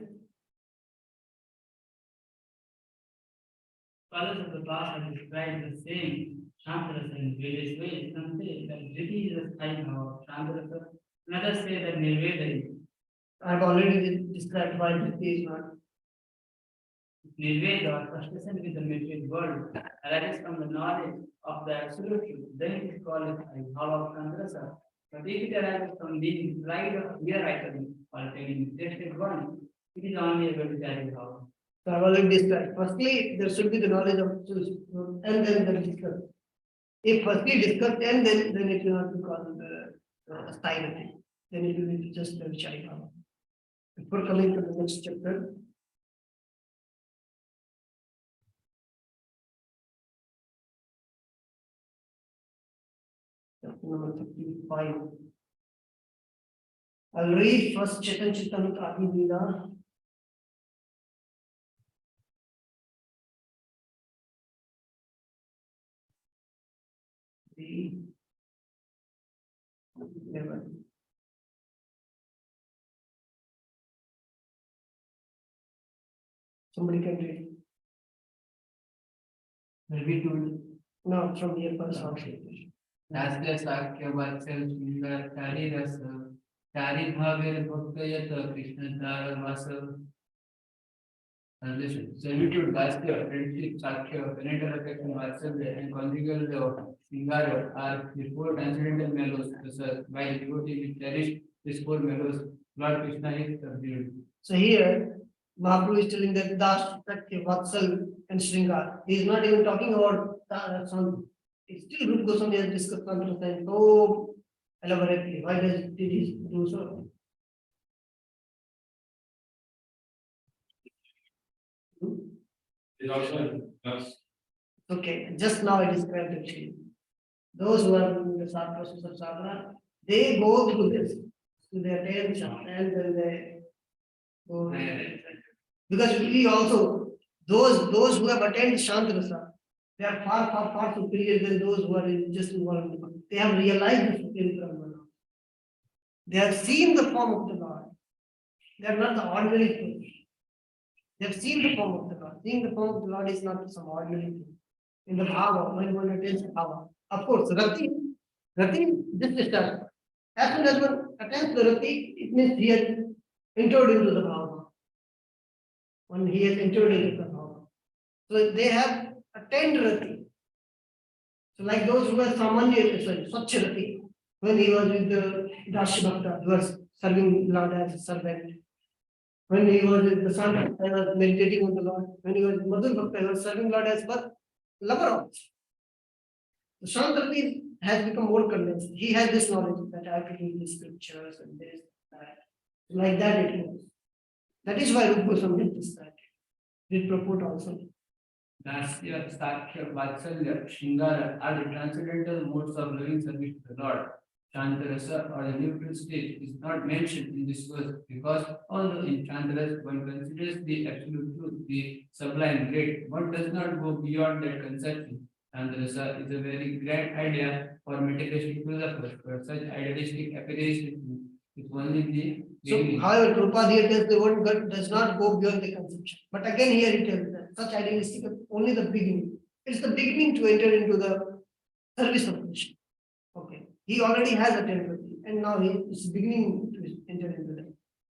Scholars of the past have described the same Shantarasa in various ways. Some say that Dhiti is a sign of Shantarasa, others say that Nirveda is. I have already described why Dhiti is not. Nirveda, or frustration with the material world, arises from the knowledge of the absolute truth. Then it is called as hollow of Shantarasa. But if it arises from being deprived of mere item or attaining tasted one, it is only able to carry hollow. So I've already described. Firstly, there should be the knowledge of truth, and then the discuss. If firstly discussed and then it will not be called style. Then it will be just the Vichari. Before coming to the next chapter. Chapter number 35. I'll read first Chetan Chitanamrita Adi Leela. Somebody can read. Maybe to No, from the first Rasya Sakya Vatsal Sundar Kari Rasa Kari Bhaver Bhaktayat Krishna Tara Vasa. Translation: Servitude, Rasya, friendship, Sakya, parental affection, Vatsalya, and conjugal love, Singara are the four transcendental mellows, while devotee will cherish these four mellows. Lord Krishna is subdued. So here, Mahaprabhu is telling that Das, Sakya, Vatsal, and Sringar. He is not even talking about some. It's still Rupa Goswami has discussed something so elaborately. Why did he do so? Okay, just now I described the tree. Those who are in the process of sadhana, they go through this. So they attain Shanta and then they go. Because we also, those who have attained Shantarasa, they are far superior than those who are just involved. They have realized the Supreme Brahman. They have seen the form of the Lord. They are not the ordinary things. They have seen the form of the Lord. Seeing the form of the Lord is not some ordinary thing. In the Bhava, when one attains the Bhava. Of course, Rati, this is that. As soon as one attains the Rati, it means he has entered into the Bhava. when he has entered into the hall. So they have attained Rati. So like those who were Samanya, sorry, Swachh when he was with the Dashi Bhakta, he was serving Lord as a servant. When he was with the son, he was meditating on the Lord. When he was Madhur Bhakta, he was serving Lord as but lover of. The Shantarati has become more convinced. He has this knowledge that I have to read the scriptures and this, that. Like that it was. That is why Rupa Goswami did this, that. Did purport also. Dasya, Sakya, Vatsalya, Shingara are the transcendental modes of loving service to the Lord. Chantarasa or the neutral state is not mentioned in this verse because although in Chantarasa one considers the absolute truth, the sublime great, one does not go beyond that conception. Chantarasa is a very grand idea for materialistic philosophers, but such idealistic appearances is only the So, beginning. however, Prabhupada here tells the word God does not go beyond the conception. But again, here he tells that such idealistic is only the beginning. It's the beginning to enter into the service of Krishna. Okay. He already has attained it, and now he is beginning to enter into that.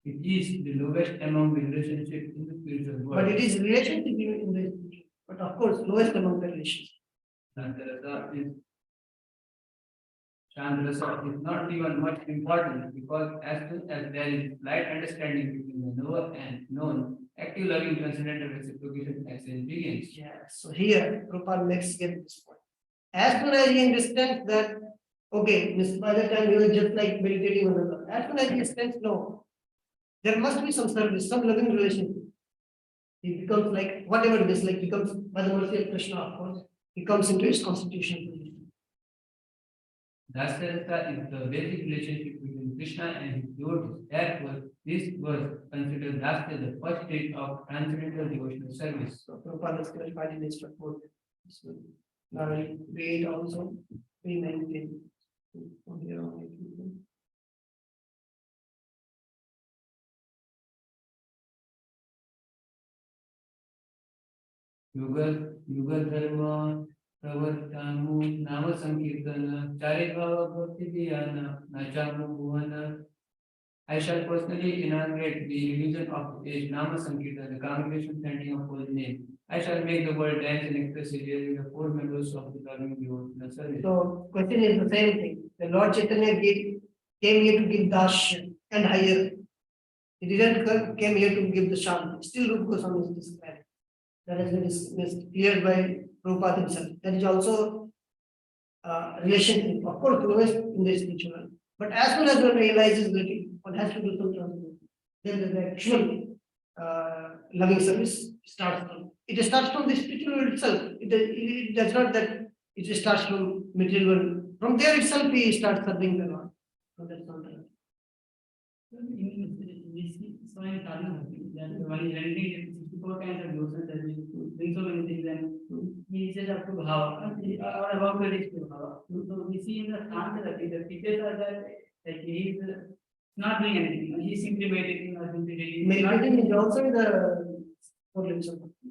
It is the lowest among the relationships in the spiritual world. But it is relationship in the spiritual. But of course, lowest among the relationships. Chandrasa is not even much important because as soon as there is slight understanding between the knower and known, active loving transcendental reciprocation exchange begins. Yeah. So here, Prabhupada makes get this point. As soon as he understands that, okay, by the time he was just like meditating on the Lord. As soon as he understands, no, there must be some service, some loving relationship. He becomes like whatever it is, like becomes by the mercy of Krishna, of course, he comes into his constitutional position. Dasarata is the basic relationship between Krishna and his devotees. Therefore, this verse considers Dasya the first stage of transcendental devotional service. So Prabhupada has clarified in his report. So now we read also 319 from here on. Yuga dharma pravartanu nama sankirtana charibhava bhakti dhyana nachamu bhuvana. I shall personally inaugurate the religion of the age Nama Sankirtan, the congregation chanting of holy name. I shall make the world dance and express it during the 4 members of the loving devotional service. So, question is the same thing. The Lord Chaitanya came here to give dash and higher. He didn't came here to give the sham. Still, Rupa Goswami is described. That has been dismissed cleared by Prabhupada himself. That is also relationship, of course, lowest in the spiritual. But as soon as one realizes that one has to do some transformation, then the actual loving service starts from. It starts from the spiritual world itself. It does not that it starts from material world. From there itself, he starts serving the Lord. So that's not right. We see so in Karna that one is renting 64 kinds of devotion that we doing so many things and he says up to Bhava or about to reach to Bhava. So we see in the Santa the teachers are that like he is not doing anything. He is simply meditating or simply reading. Meditating is also the 4 limbs of bhakti.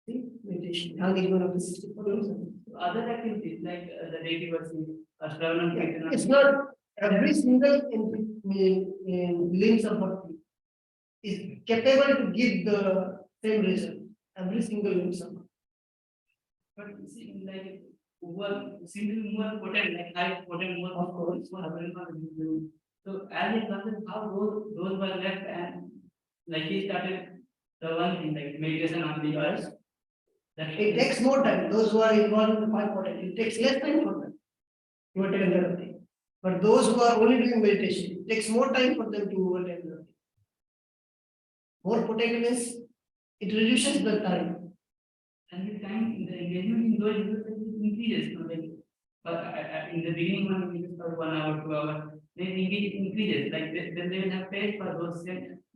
See, meditation. How is one of the 64 limbs of bhakti. Other activities like the daily worship, Ashravanam, Kirtanam. It's not every single in limbs of bhakti is capable to give the same result. Every single limbs of bhakti. But you see, like simply more potent, like high potent, more Of course. So as it comes, how those were left and like he started the one thing like meditation on the earth. That It takes more time. Those who are involved in the 5 potent, it takes less time for them to attain the thing. But those who are only doing meditation, it takes more time for them to attain the thing. More potent means it reduces the time. And with time, the engagement in those increases. You know, like, but in the beginning, when we just for 1 hour, 2 hours, then increases. Like then they will have paid for those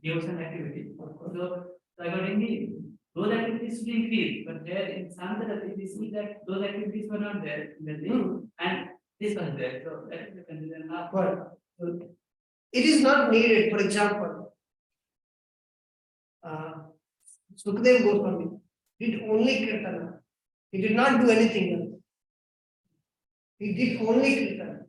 devotion activities. So accordingly, those activities will increase. But there in Santara, we see that those activities were not there in the day, and this was there. So that is the consideration. But it is not needed. For example, Sukadev Goswami did only Kirtana. He did not do anything else. He did only Kirtana.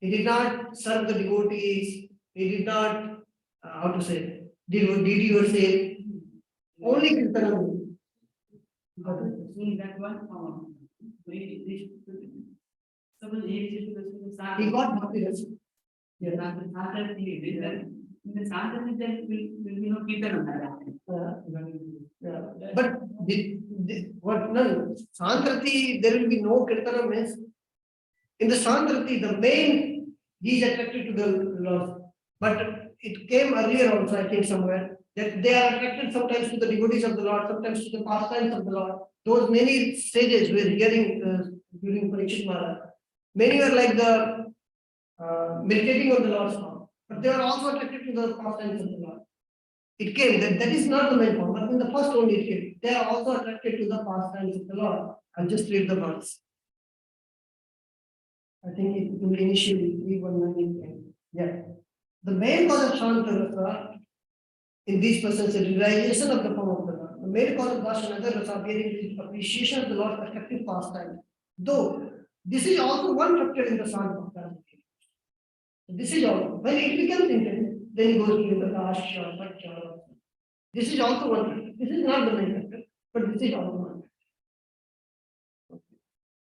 He did not serve the devotees. He did not, how to say, did worship. Only Kirtanam. In that one, suppose He got happiness. in the Santa then will be no Kirtan on Yeah. But what no Sankrati, there will be no Kirtanam means in the Sankrati, the main he is attracted to the Lord. But it came earlier also, I think, somewhere, that they are attracted sometimes to the devotees of the Lord, sometimes to the pastimes of the Lord. Those many stages we're hearing during Parikshit Maharaj. Many were like the meditating on the Lord's form, but they are also attracted to the pastimes of the Lord. It came that is not the main form, but in the first only it came. They are also attracted to the pastimes of the Lord. I'll just read the verse. I think it will initially 319. Yeah. The main cause of Shanta Rasa in these persons is realization of the form of the Lord. The main cause of Darshan Rasa appearing is appreciation of the Lord's effective pastime. Though this is also one factor in the Santa. This is all. When it becomes intense, then it goes to the last or Pacha. This is also one factor. This is not the main factor, but this is also one factor.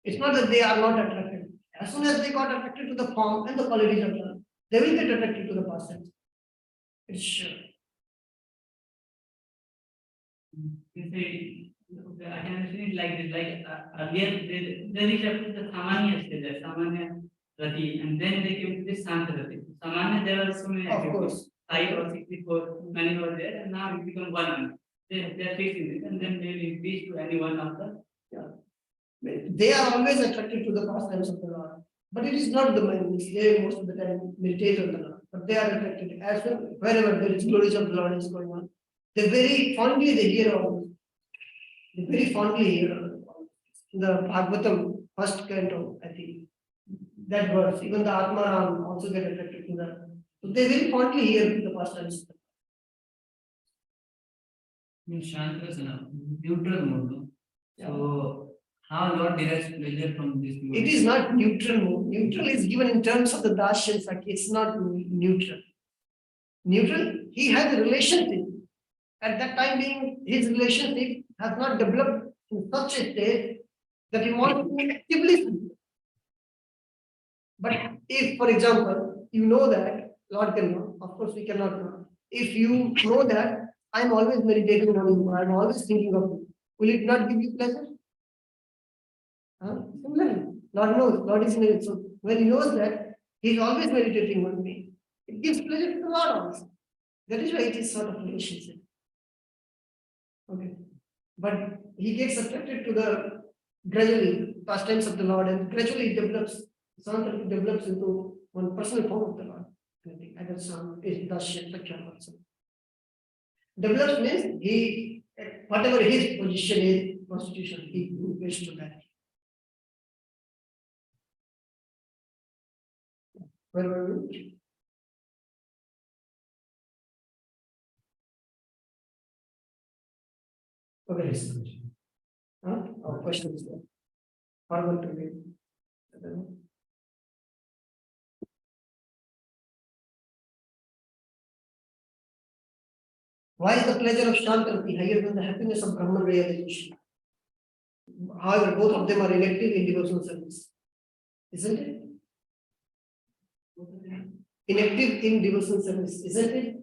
It's not that they are not attracted. As soon as they got attracted to the form and the qualities of love, they will get attracted to the pastimes. It's sure. You say, I can understand it like this, like earlier they reached the Samanya stage, Samanya Rati, and then they came to the Santa Rati. Samanya, there were so many Of course. 5 or 64, many were there, and now it become 100. They are facing it, and then they will increase to any one of the. They are always attracted to the pastimes of the Lord. But it is not the mind. They most of the time meditate on the Lord. But they are attracted as well, wherever there is glories of the Lord is going on. They very fondly they hear all this. They very fondly hear all this. The Bhagavatam, first canto, I think. That verse, even the Atmaram also get attracted to that. So they very fondly hear the pastimes. In Shankrasana, neutral mode. No? Yeah. So, how Lord derives pleasure from this mode? It is not neutral mode. Neutral is given in terms of the Darshans, like it's not neutral. Neutral, he has a relationship. At that time being, his relationship has not developed in such a state that he wants to actively see. But if, for example, you know that, Lord can know, of course we cannot know. If you know that I'm always meditating on you, I'm always thinking of you, will it not give you pleasure? Similarly, Lord knows, Lord is in it. So when he knows that he's always meditating on me, it gives pleasure to the Lord also. That is why it is sort of relationship. Okay. But he gets attracted to the gradually pastimes of the Lord, and gradually it develops, sometimes it develops into one personal form of the Lord. I think other son is Dasya also. Develops means he, whatever his position is, constitution, he goes to that. Where were we? Okay. Our question is there. Formal to read. Why is the pleasure of Shankrati higher than the happiness of Brahman realization? However, both of them are inactive in devotional service. Isn't it? Inactive in devotional service, isn't it?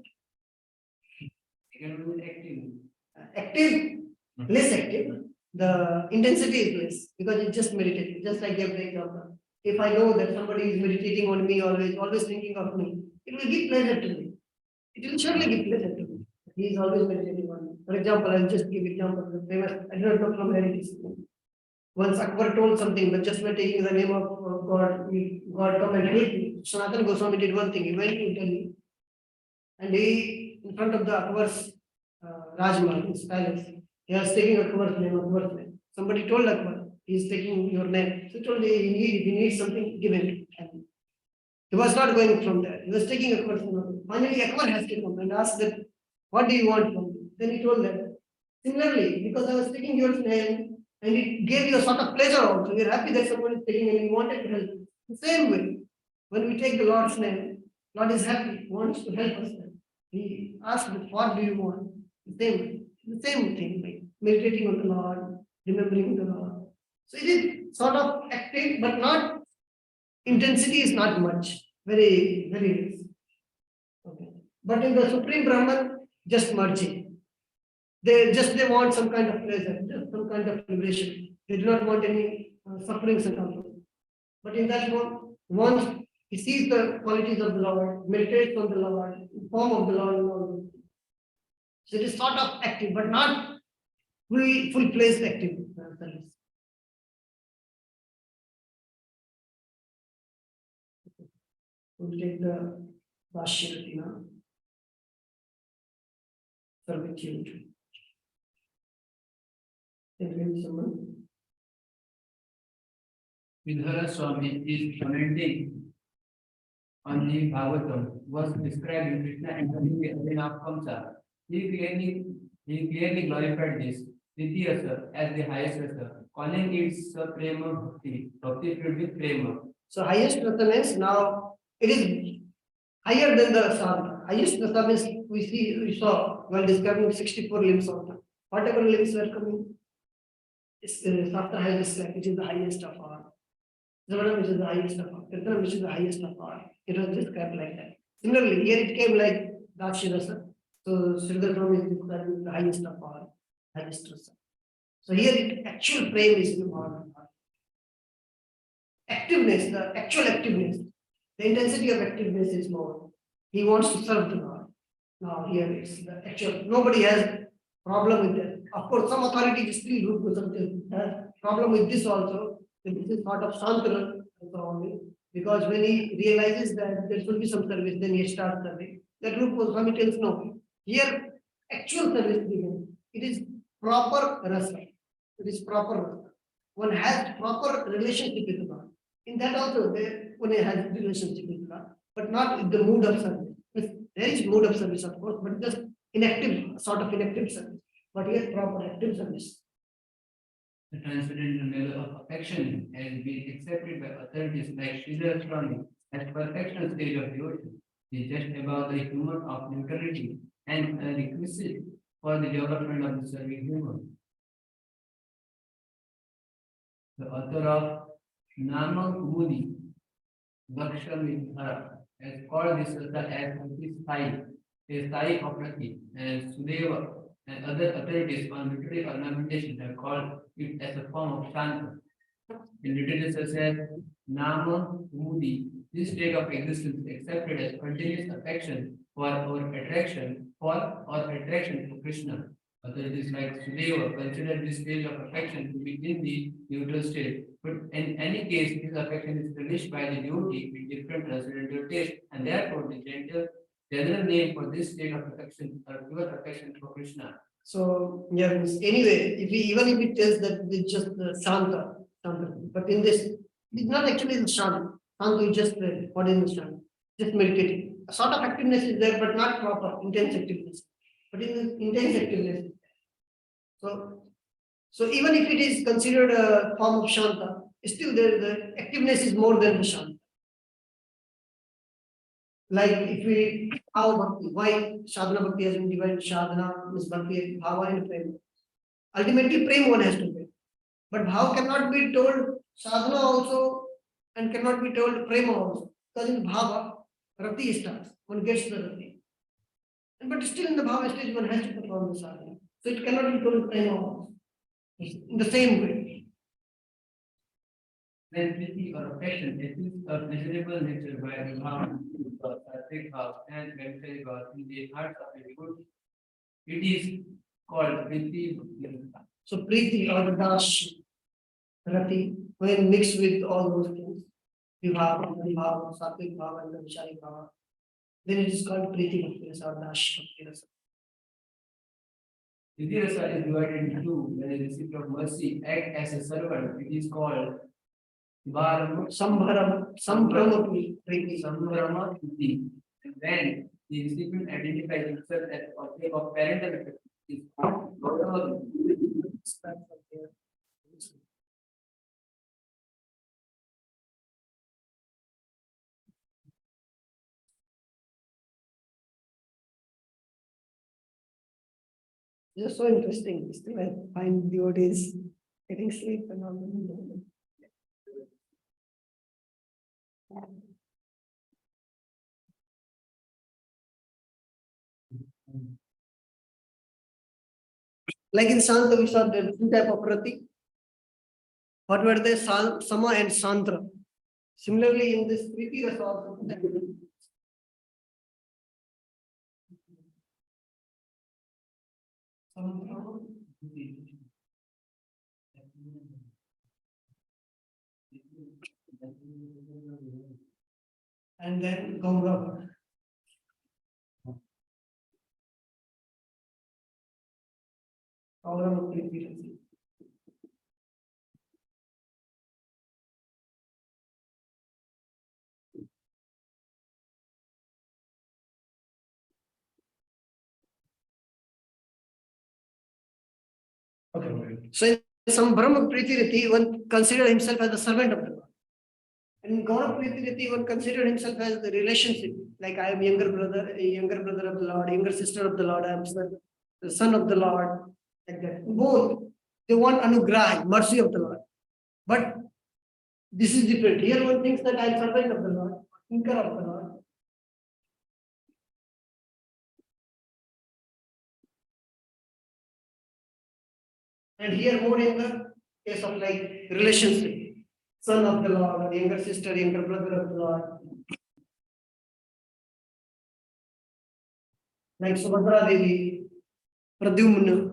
Active, less active. The intensity is less because it's just meditating, just like every example. If I know that somebody is meditating on me, always thinking of me, it will give pleasure to me. It will surely give pleasure to me. He is always meditating on me. For example, I'll just give example. The famous, I don't know from where it is. Once Akbar told something, but just by taking the name of God, God come and help me. Sanatana Goswami did one thing. He went to Italy, and he, in front of the Akbar's Rajmahal, his palace, he was taking Akbar's name. Somebody told Akbar, he is taking your name. So he told he needs something, give him. He was not going from there. He was taking Akbar's name. Finally, Akbar has to come and ask that, what do you want from me? Then he told them, similarly, because I was taking your name, and it gave you a sort of pleasure also. You're happy that someone is taking and you wanted to help. The same way, when we take the Lord's name, Lord is happy, wants to help us. He asked, what do you want? The same way. The the same thing, like meditating on the Lord, remembering the Lord. So it is sort of active, but not intensity is not much, very less. Okay. But in the Supreme Brahman, just merging. They want some kind of pleasure, just some kind of liberation. They do not want any sufferings and all. But in that one, once he sees the qualities of the Lord, meditates on the Lord, form of the Lord, and all those things. So it is sort of active, but not full-fledged active service. We'll take the Bhashya now. Servitude. Can someone? Vidhara Swami is commenting on the Bhagavatam was describing Krishna and the Arjuna Kamsa. He clearly glorified this Tritiya Rasa as the highest rasa, calling it Prema Bhakti, Bhakti filled with Prema. So highest rasa means now it is higher than the sadhana. Highest rasa means we saw while describing 64 limbs of them. Whatever limbs were coming, Shastra has described it is the highest of all. Zavana, which is the highest of all. Kirtana, which is the highest of all. It was described like that. Similarly, here it came like Dakshi rasa. So Sridhar Swami is describing the highest of all, highest rasa. So here it actual frame is involved. Activeness, the actual activeness, the intensity of activeness is more. He wants to serve the Lord. Now here it's the actual. Nobody has problem with that. Of course, some authority still look to something has problem with this also. This is sort of Santara only, because when he realizes that there should be some service, then he starts serving. That group was Swami tells no. Here, actual service begins. It is proper rasa. It is proper rasa. One has proper relationship with God. In that also, one has relationship with God, but not in the mood of service. There is mood of service, of course, but just inactive, sort of inactive service. But here, proper active service. The transcendental level of affection has been accepted by authorities like Sridhar Swami as perfection stage of devotion. It is just above the human of neutrality and a requisite for the development of the serving human. The author of Nama Kumudi, Lakshmidhara, has called this rasa as his sai, a sai of Rati, and Sudeva and other authorities on literary ornamentation have called it as a form of Shanta. In literature such as Nama Kumudi, this state of existence is accepted as continuous affection or attraction for Krishna. Authorities like Sudeva consider this stage of affection to be in the neutral state. But in any case, this affection is relished by the devotee with different transcendental taste, and therefore the general name for this state of affection or pure affection for Krishna. So yeah, anyway, even if it tells that it's just the Shanta, but in this, it's not actually the Shanta. Shanta is just what is the Shanta? Just meditating. A sort of activeness is there, but not proper intense activeness. But in the intense activeness. So even if it is considered a form of Shanta, still the activeness is more than the Shanta. Like if we how bhakti, why sadhana bhakti has been divided, sadhana means bhakti, bhava and prema. Ultimately, prema one has to be. But bhav cannot be told sadhana also and cannot be told prema also. Because in bhava, rati starts, one gets the rati. But still in the bhava stage, one has to perform the sadhana. So it cannot be told prema also. In the same way. When priti or affection is of measurable nature by the bhava, sattvic bhava, and vegetarian bhava in the hearts of the devotee, it is called priti. So priti or the dash, rati, when mixed with all those things, vibhava, vibhava, sattvic bhava, and the vishari bhava, then it is called priti bhakti rasa or dash bhakti rasa. Priti rasa is divided into when the recipient of mercy act as a servant. It is called Sambhrama priti. Sambrama Priti. And when the recipient identifies himself as the object of parental affection, it is called Just so interesting. Still, I find devotees getting sleep and all. Like in Santa, we saw the two type of Prati. What were they? Sama and Santra. Similarly, in this Priti Rasa also. And then Gaurav. Gaurav Priti Rasa. Okay. So in some Brahma Priti Riti, one considered himself as the servant of the Lord. And in Gaurav Priti Riti, one considered himself as the relationship. Like I am younger brother of the Lord, younger sister of the Lord, I am the son of the Lord. Like that. Both they want anugrah, mercy of the Lord. But this is different. Here one thinks that I am servant of the Lord, thinker of the Lord. And here more in the case of like relationship, son of the Lord, or younger sister, younger brother of the Lord. Like Subhadra Devi, Pradyumna.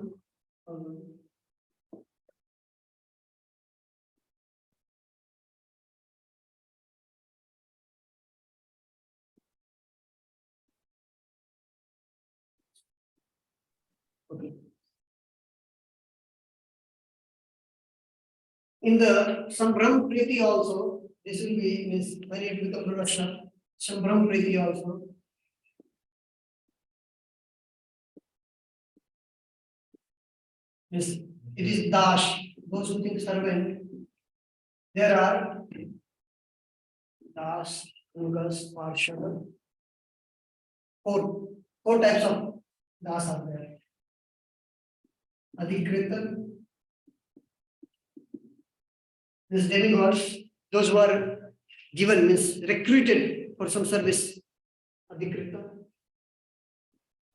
Okay. In the some Brahma Priti also, this will be means when it becomes Pradashna, some Brahma Priti also. Yes, it is Dash, those who think servant. There are Das, Ungas, Parshada. Four types of Das are there. Adhikrita, this demigods, those who are given means recruited for some service. Adhikrita,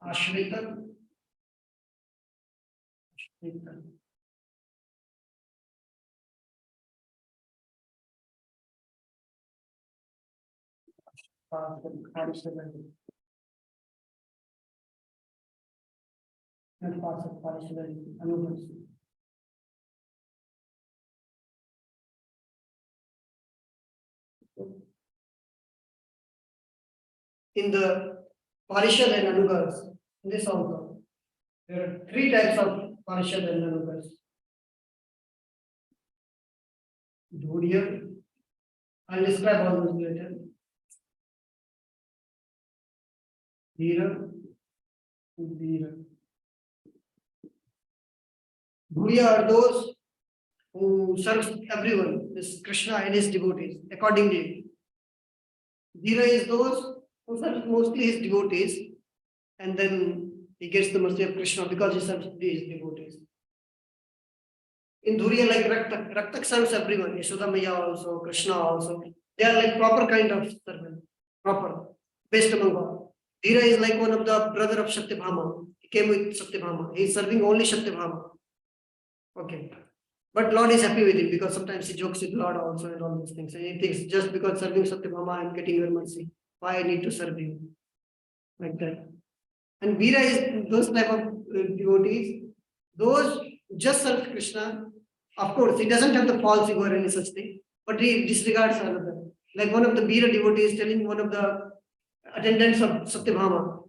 Ashrita, and parts of Parishadari, Anubhavs. In the Parishad and Anugas, in this also, there are three types of Parishad and Anugas. Dhurya, I'll describe all those later. Dhira, Dhira. Dhurya are those who serve everyone, this Krishna and his devotees, accordingly. Dhira is those who serve mostly his devotees, and then he gets the mercy of Krishna because he serves his devotees. In Dhurya, like Raktak serves everyone, Yashoda Maya also, Krishna also. They are like proper kind of servant, proper, best among all. Dhira is like one of the brother of Satyabhama. He came with Satyabhama. He is serving only Satyabhama. Okay. But Lord is happy with him because sometimes he jokes with Lord also and all those things. And he thinks just because serving Satyabhama, I am getting your mercy. Why I need to serve you? Like that. And Veera is those type of devotees, those just serve Krishna. Of course, he doesn't have the false ego or any such thing, but he disregards another. Like one of the Veera devotees telling one of the attendants of Satyabhama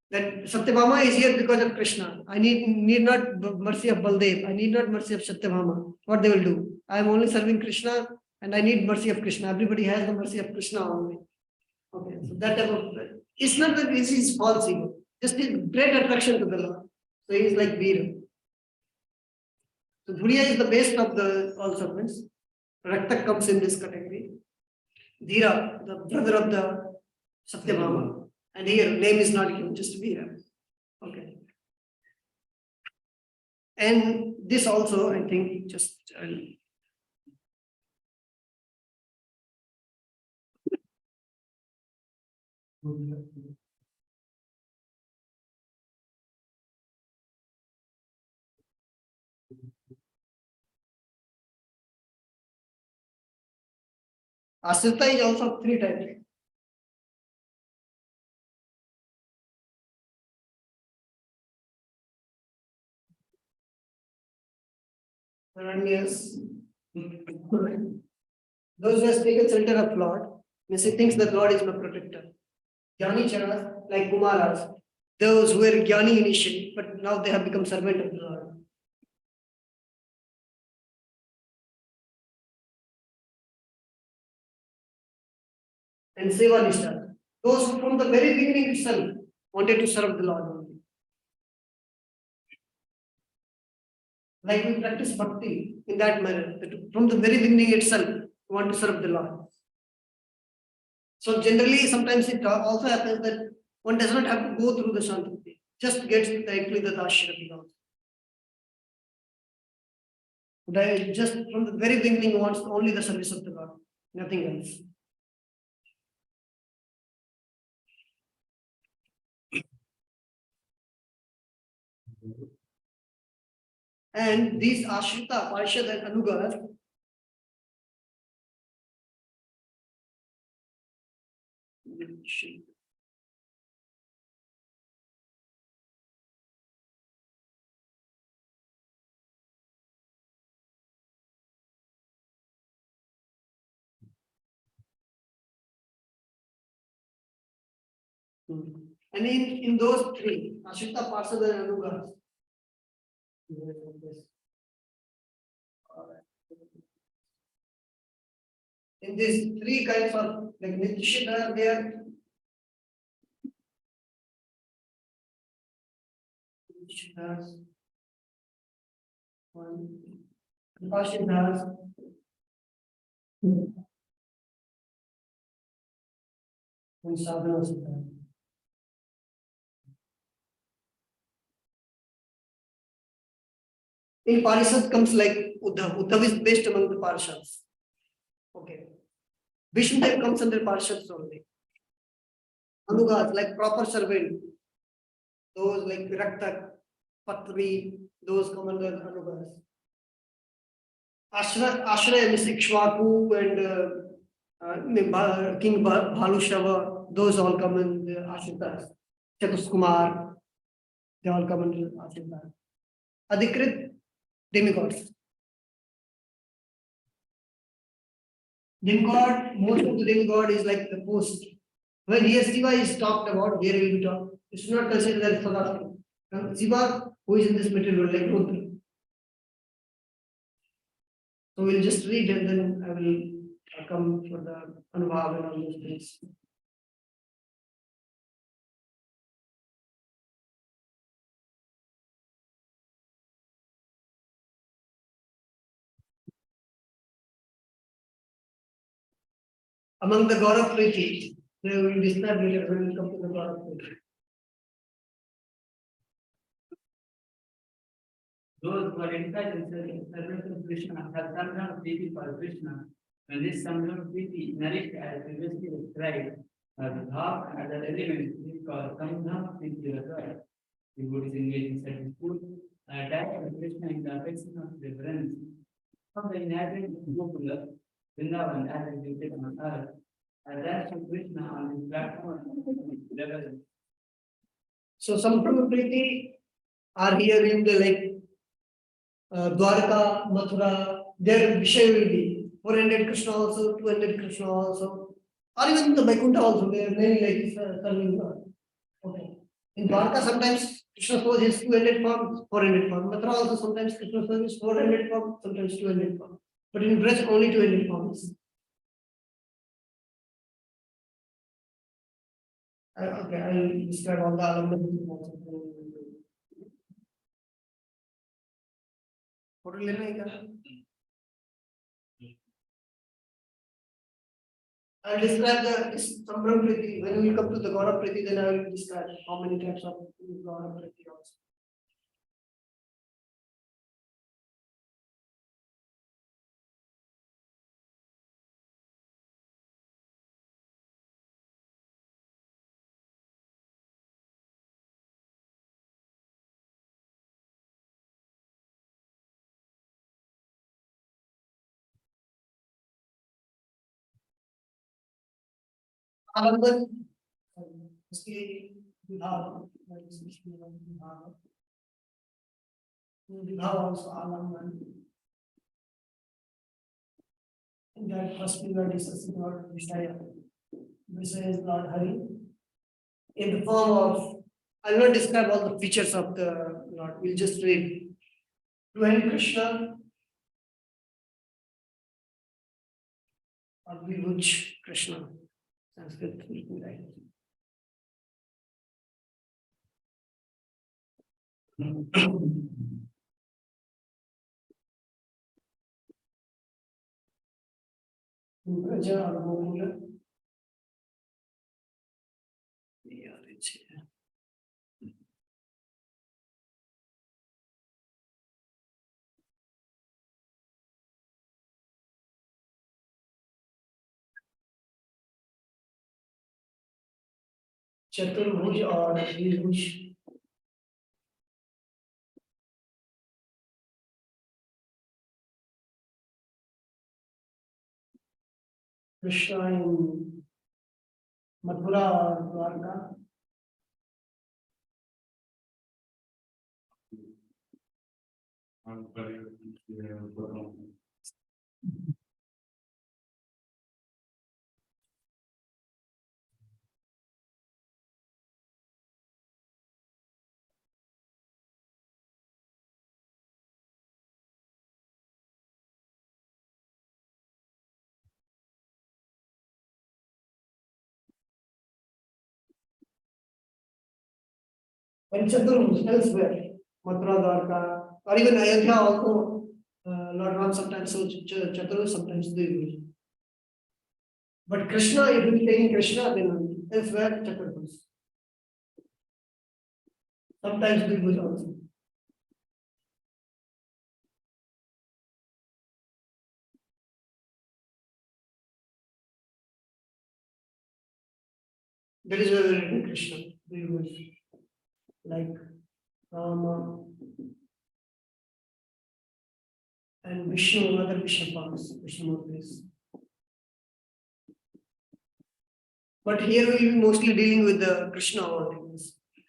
that Satyabhama is here because of Krishna. I need not mercy of Baldev. I need not mercy of Satyabhama. What they will do? I am only serving Krishna and I need mercy of Krishna. Everybody has the mercy of Krishna only. Okay, so that type of, it's not that this is false ego, just a great attraction to the Lord. So he is like Veera. So Dhurya is the best of the all servants. Raktak comes in this category. Dhira, the brother of the Satyabhama. And here name is not given, just Veera. Okay. And this also, I think, just Ashrita is also 3 types. Yes. Those who have taken shelter of Lord, means he thinks that Lord is my protector. Jnani Charas, like Kumaras, those who were Jnani initially, but now they have become servant of the Lord. And Seva Nishtha, those who from the very beginning itself wanted to serve the Lord only. Like we practice bhakti in that manner, that from the very beginning itself, we want to serve the Lord. So generally, sometimes it also happens that one does not have to go through the Shanti, just gets directly the Dashirati also. But just from the very beginning wants only the service of the Lord, nothing else. And these Ashrita, Parshad and Anuga, and in those 3, Ashrita, Parshad and Anuga, in these 3 kinds of like Nitishita, they are Pashidas, and Sadhanas. In Parishad comes like Uddhav. Uddhav is based among the Parishads. Okay. Vishnudev comes under Parishads only. Anugas, like proper servant. Those like Rakta, Patri, those come under Anugas. Ashraya is Ikshvaku and King Bhalushava, those all come in the Ashritas. Chatuskumar, they all come under Ashritas. Adhikrit, demigods. Demigod, most of the demigod is like the post. When here Shiva is talked about, here we will talk. You should not consider that Sadashiva. Shiva, who is in this material world, like Rudra. So we'll just read and then I will come for the Anubhav and all those things. Among the Gaurav Priti, they will describe later when we come to the Gaurav Priti. Those who identify themselves as servants of Krishna have Samdhana Priti for Krishna. When this Samdhana Priti nourished as previously described, the bhav and other elements is called Samdhana Priti Rasa. The Buddhist engaged in certain food, attached to Krishna in the affection of reverence. From the inhabitants of Gokula, Vrindavan as exhibited on earth, attached to Krishna on his platform level. So Samdhana Priti are here in the like Dwarka, Mathura, their Vishay will be 400 Krishna also, 200 Krishna also, or even the Vaikuntha also, they are many like serving God. Okay. In Dwarka, sometimes Krishna shows his 200 forms, 400 forms. Mathura also sometimes Krishna shows his 400 forms, sometimes 200 forms. But in Braj, only 200 forms. Okay, I will describe all the elements. Photo लेना है क्या? I'll describe the Sambram Priti. When we come to the Gaurav Priti, then I will describe how many types of Gaurav Priti also. Alamban, इसके विभाग, विभाग also Alamban. In that first we were discussing about Vishaya. Vishaya is Lord Hari. In the form of, I will not describe all the features of the Lord. We'll just read. When Krishna or Vibhuj Krishna, Sanskrit, right? Braja or Gokula. Yeah, it's here. चतुर्भुज और द्विभुज कृष्णा इन मथुरा और Dwarka and चतुर्भुज elsewhere Mathura Dwarka or even Ayodhya also Lord Ram sometimes so चतुर्भुज sometimes द्विभुज. But Krishna, if we taking Krishna, then elsewhere चतुर्भुज. Sometimes द्विभुज also. That is why we written Krishna, द्विभुज. Like Rama and Vishnu, other Vishnu forms, Vishnu Murtis. But here we will be mostly dealing with the Krishna only.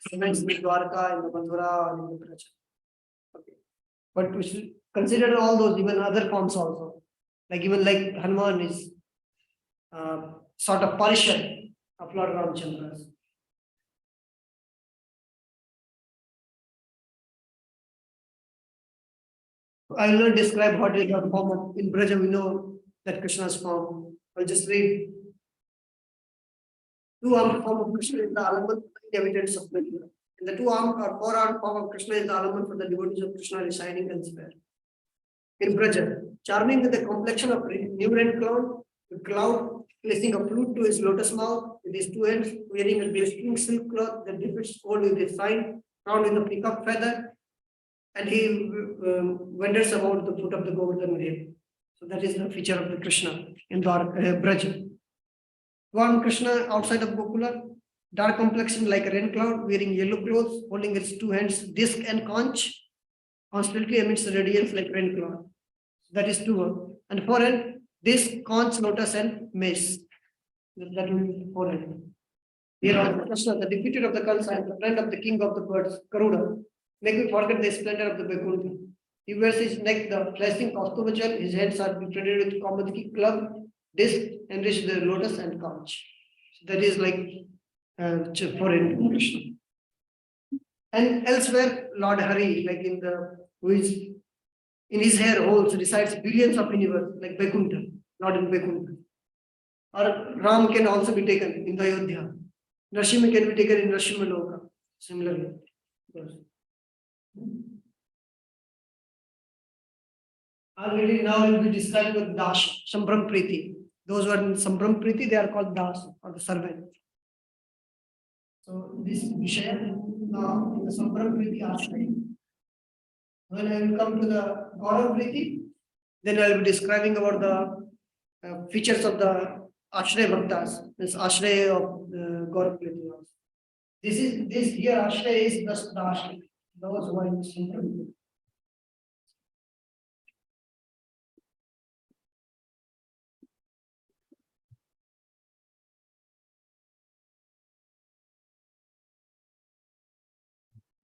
Sometimes in the Dwarka, in the Mathura, and in the Braja. Okay. But we should consider all those, even other forms also. Like even like Hanuman is sort of Parishan of Lord Ramchandra. I will not describe what is the form of, in Braja we know that Krishna's form. I'll just read. Two-armed form of Krishna is the Alaman evidence of Krishna. And the two-armed or four-armed form of Krishna is the Alaman for the devotees of Krishna residing elsewhere. In Braja, charming with the complexion of new red cloud, the cloud placing a flute to his lotus mouth with his two hands, wearing a glistening silk cloth that depicts gold with his sign, crowned with a peacock feather, and he wanders about the foot of the Govardhan Dev. So that is the feature of the Krishna in Braja. One Krishna outside of Gokula, dark complexion like a rain cloud, wearing yellow clothes, holding his two hands, disc and conch, constantly emits radiance like rain cloud. That is two. And forehead, disc, conch, lotus, and mace. That will be forehead. Here on Krishna, the defeated of the Kansa and the friend of the king of the birds, Garuda, make me forget the splendor of the Vaikuntha. He wears his neck the flashing Kaustubachal, his hands are threaded with Kamadiki club, disc, enriched the lotus and conch. So that is like foreign Krishna. And elsewhere, Lord Hari, like in the who is in his hair holes resides billions of universe, like Vaikuntha, not in Vaikuntha. Or Ram can also be taken in the Ayodhya. Nrsimha can be taken in Nrsimha Loka. Similarly. Already now will be described with Das, Sambram Priti. Those who are in Sambram Priti, they are called Das or the servant. So this Vishaya now in the Sambram Priti Ashraya. When I will come to the Gaurav Priti, then I will be describing about the features of the Ashraya Bhaktas, this Ashraya of the Gaurav Priti. This here Ashraya is just the Ashraya. Those who are in Sambram Priti.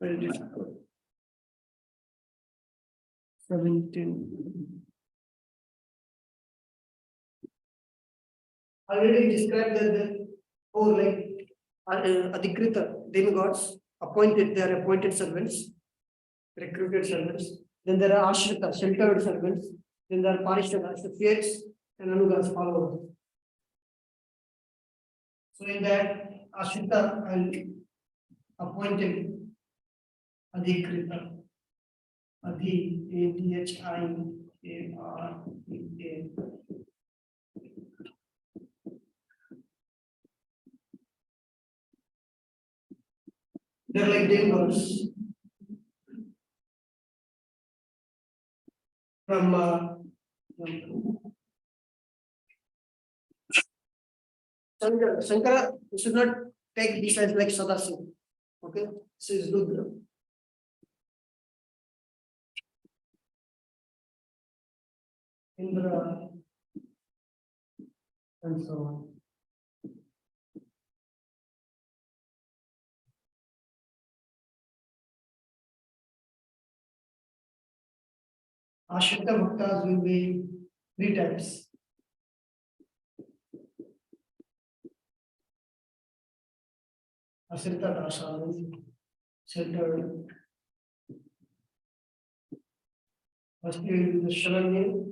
Very difficult. 17. Already described that the Adhikrita demigods appointed, they are appointed servants, recruited servants. Then there are Ashrita, sheltered servants. Then there are Parishtadas, the fates, and Anugas, followers. So in that Ashrita appointed Adhikrita. Adhikrita. They're like demigods from Shankara, you should not take this as like Sadasiva. Okay, this is Rudra. Indra, and so on. Ashrita Bhaktas will be 3 types. Ashrita Dashalan, sheltered. First is the Sharanya.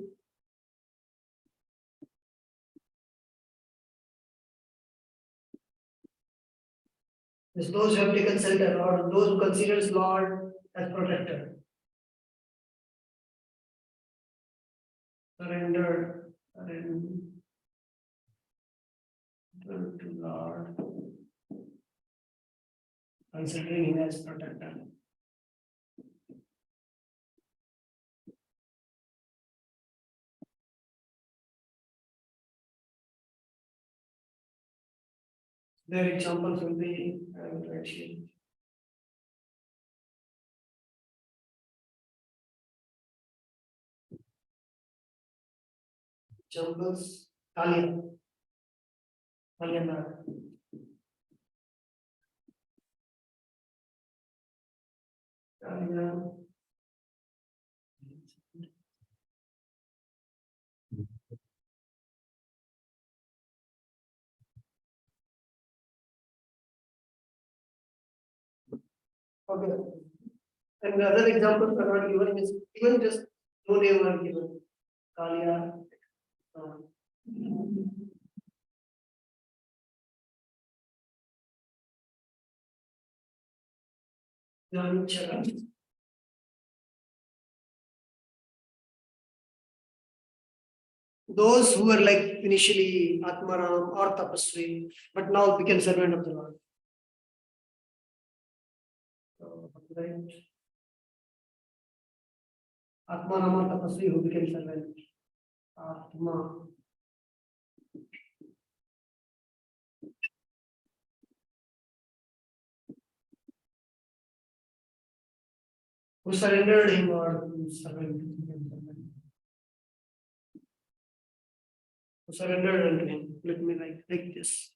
Is those who have taken shelter or those who considers Lord as protector. Surrendered to Lord, considering him as protector. Their examples will be actually. Examples, Talia. Talia. Okay. And the other examples are not given, is even just no name are given. Kalia. Janchara. Those who were like initially Atmaram or Tapasri, but now became servant of the Lord. So, right. Atmaram or Tapasri who became servant. Atma. Who surrendered him or servant. Who surrendered unto him. Let me write like this.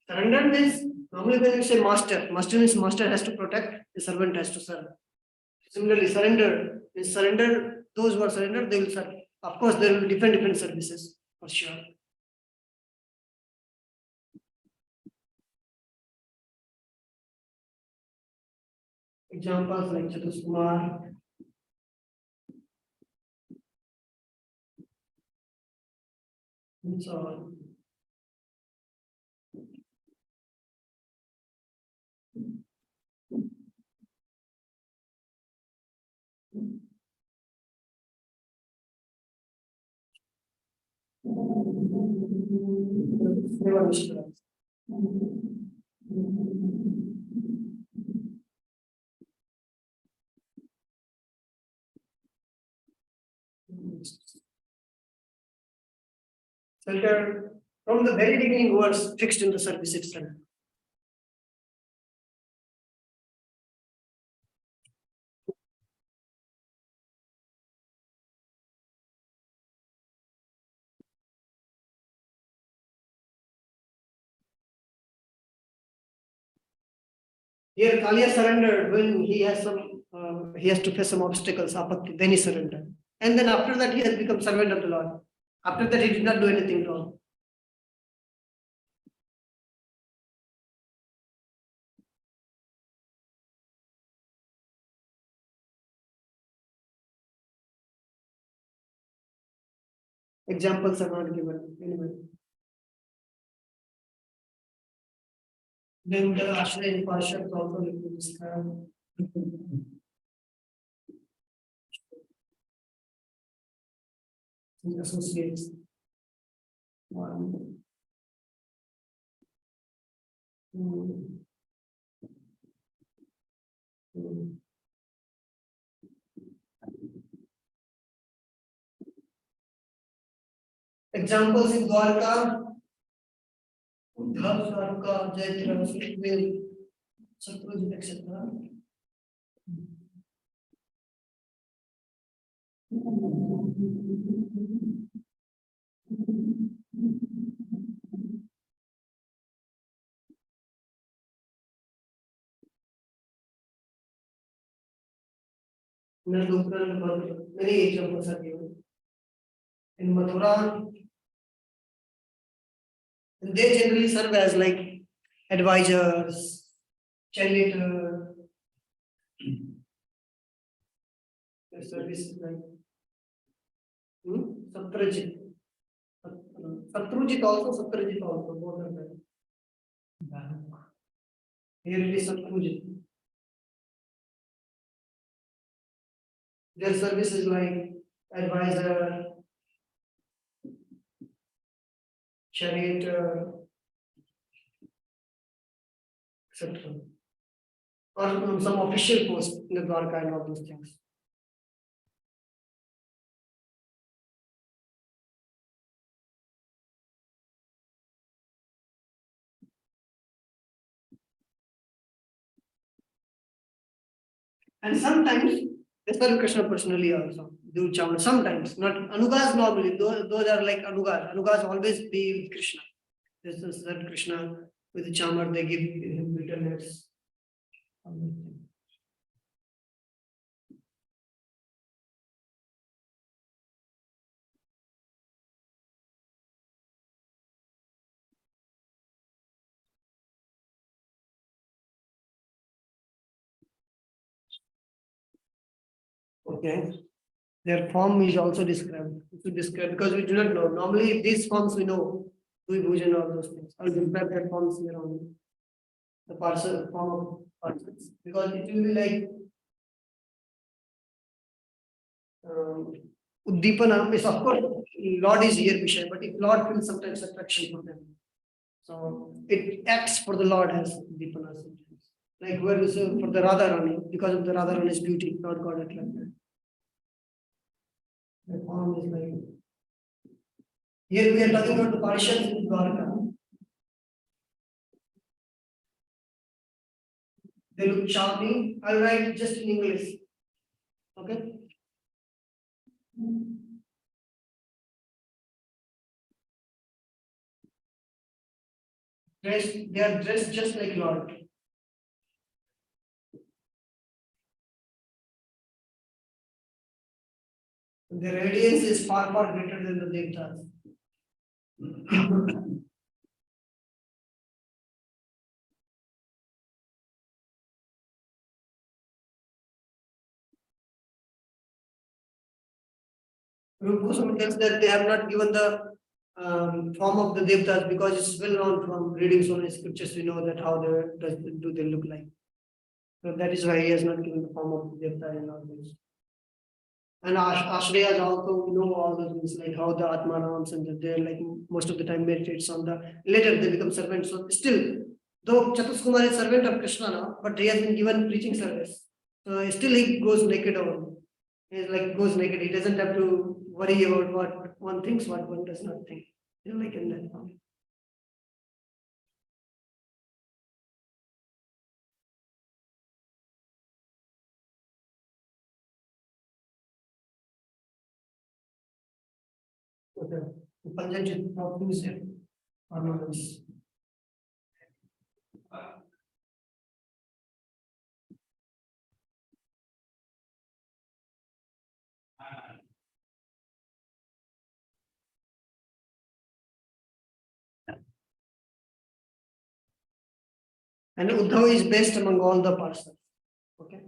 Surrender means normally when you say master, master means master has to protect, the servant has to serve. Similarly, surrender means surrender, those who are surrendered, they will serve. Of course, there will be different services for sure. Examples like Chatuskumar. And so on. Seva Mishra. Filter from the very beginning was fixed in the service itself. Here Kalia surrendered when he has he has to face some obstacles, apatti, then he surrendered. And then after that, he has become servant of the Lord. After that, he did not do anything wrong. Examples are not given anyway. Then the Ashraya in Pasha is also described. Associates. One. Two. Two. Examples in Dwarka, Uddhav, Dwarka, Jaitra, Sukhdev, Satyajit, etc. Many examples are given. In Mathura, and they generally serve as like advisors, charioteer. Their service is like Satrajit. Satrujit also, Satrajit also, both are there. Here it is Satrujit. Their service is like advisor, charioteer, etc. Or some official post in the Dwarka and all those things. And sometimes they serve Krishna personally also. Do Chamar. Sometimes, not Anugas normally. Those are like Anugas. Anugas always be with Krishna. This is that Krishna with the Chamar, they give him bitterness. Okay. Their form is also described. To describe because we do not know. Normally, these forms we know. We bhujan all those things. I'll describe their forms here only. The parcel form of parcels. Because it will be like Uddipana is of course Lord is here Vishay, but if Lord feels sometimes attraction for them. So it acts for the Lord as Uddipana sometimes. Like where is for the Radharani, because of the Radharani's beauty, Lord got attracted. The form is like here we are talking about the Parishans in Dwarka. They look charming. I'll write just in English. Okay. They are dressed just like Lord. The radiance is far, far greater than the Devtas. Rupa Goswami tells that they have not given the form of the Devtas because it's well known from reading so many scriptures. We know that how do they look like. So that is why he has not given the form of the Devta and all this. And Ashrayas also know all those things like how the Atmanams and they're like most of the time meditates on the later they become servants. So still, though Chatuskumar is servant of Krishna now, but he has been given preaching service. So still he goes naked over. He like goes naked. He doesn't have to worry about what one thinks, what one does not think. You know, like in that form. Okay. The Panjajit proves it ornaments. And Uddhav is best among all the parcels. Okay.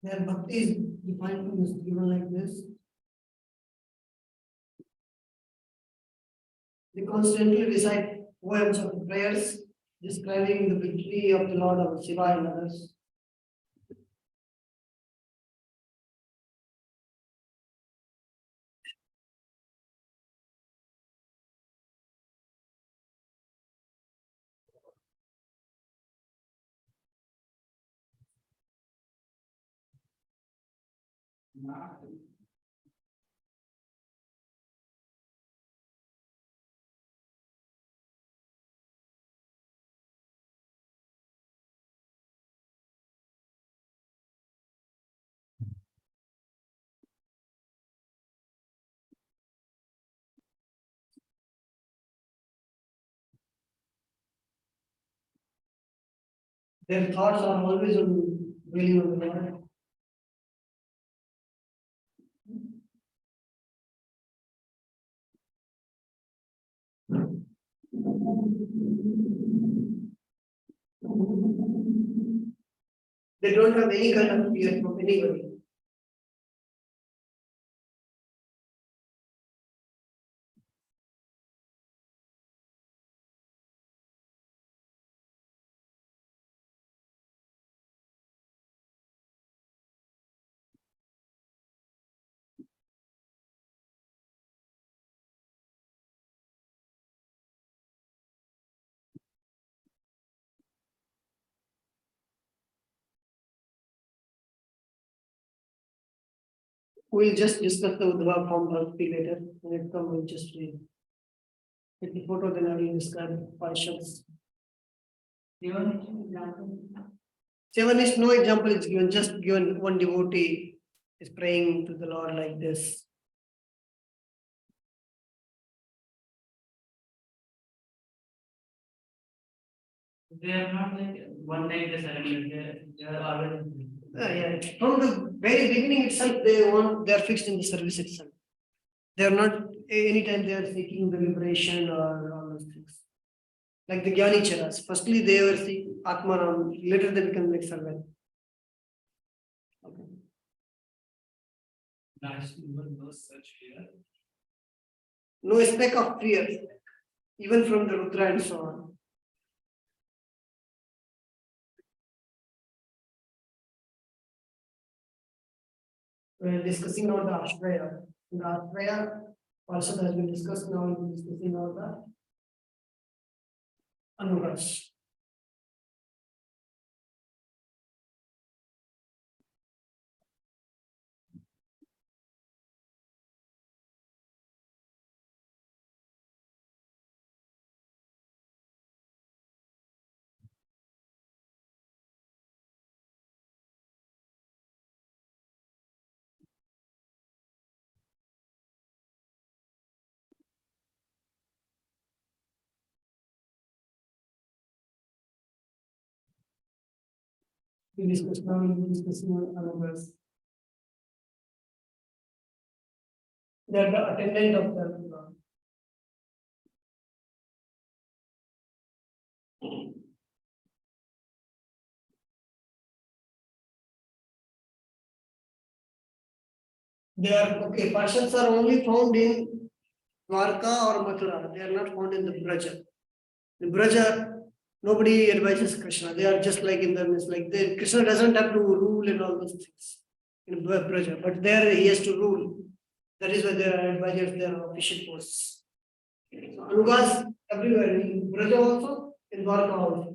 Their bhakti is defined is given like this. They constantly recite poems of prayers describing the victory of the Lord of Shiva and others. Their thoughts are always on dwelling on the Lord. They don't have any kind of fear from anybody. We'll just discuss the Uddhava form bhakti later. When it comes, we'll just read. With the photo, then I will describe Paishads. Seven is no example is given, just given one devotee is praying to the Lord like this. They are not like one time they surrender, they are always. Yeah. From the very beginning itself, they are fixed in the service itself. They are not anytime they are seeking the liberation or all those things. Like the Gyani Charas. Firstly, they were seeking Atmanam, later they become like servant. Okay. No such fear. No speck of fear, even from the Rudra and so on. We are discussing about the Ashraya. The Ashraya also has been discussed. Now we are discussing about the Anugas. We discussed now we will be discussing Anugas. They are the attendant of the Lord. They are okay. Parshas are only found in Dwarka or Mathura. They are not found in the Braja. In Braja, nobody advises Krishna. They are just like in the means like they, Krishna doesn't have to rule and all those things in Braja, but there he has to rule. That is why there are advisors, there are official posts. So Anugas everywhere in Braja also, in Dwarka also.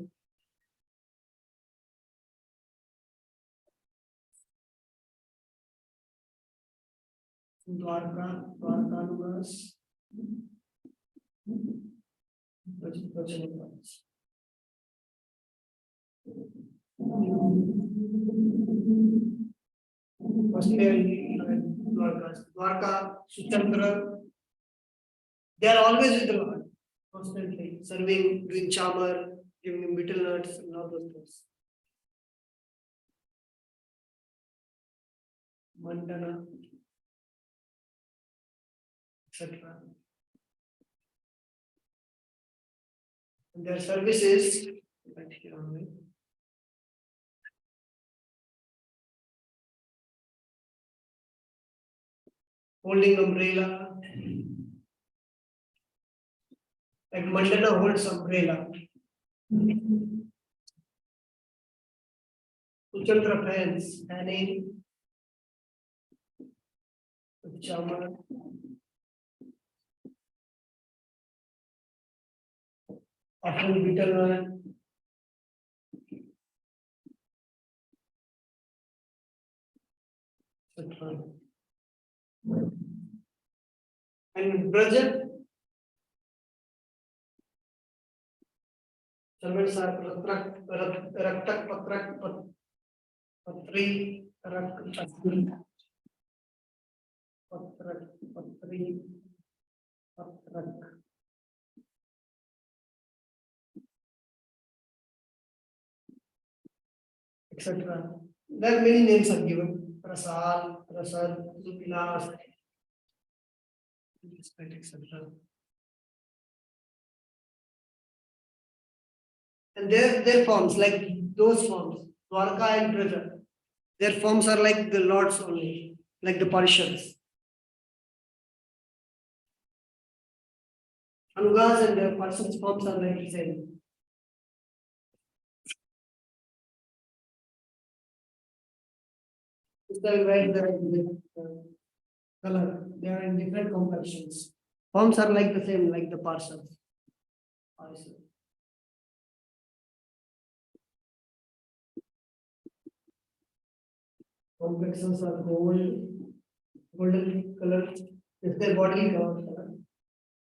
Dwarka Anugas. Braja Anugas. Firstly, Dwarka, Suchandra, they are always with the Lord, constantly serving, doing chamar, giving him betel nuts and all those things. Mandana, etc. And their services right here only. Holding umbrella. Like Mandana holds umbrella. Uchandra fans, fanning. Chamar. Often betel nut. etc. And Braja, servants are Raktak, Patrak, Patri, Patri, Patrak. Etc. There are many names are given. Prasad, Prasad, Supilas, etc. And their forms, like those forms, Dwarka and Braja, their forms are like the lords only, like the Parishans. Anugas and the Parishans' forms are like the same. It's the way the color, they are in different complexions. Forms are like the same, like the Parishans. Complexions are golden color. If their body color,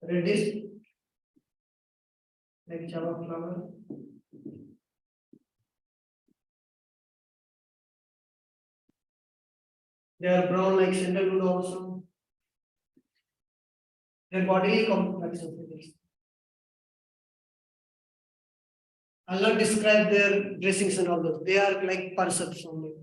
reddish, like Java flower. They are brown like sandalwood also. Their bodily complexions. I'll not describe their dressings and all those. They are like persons only.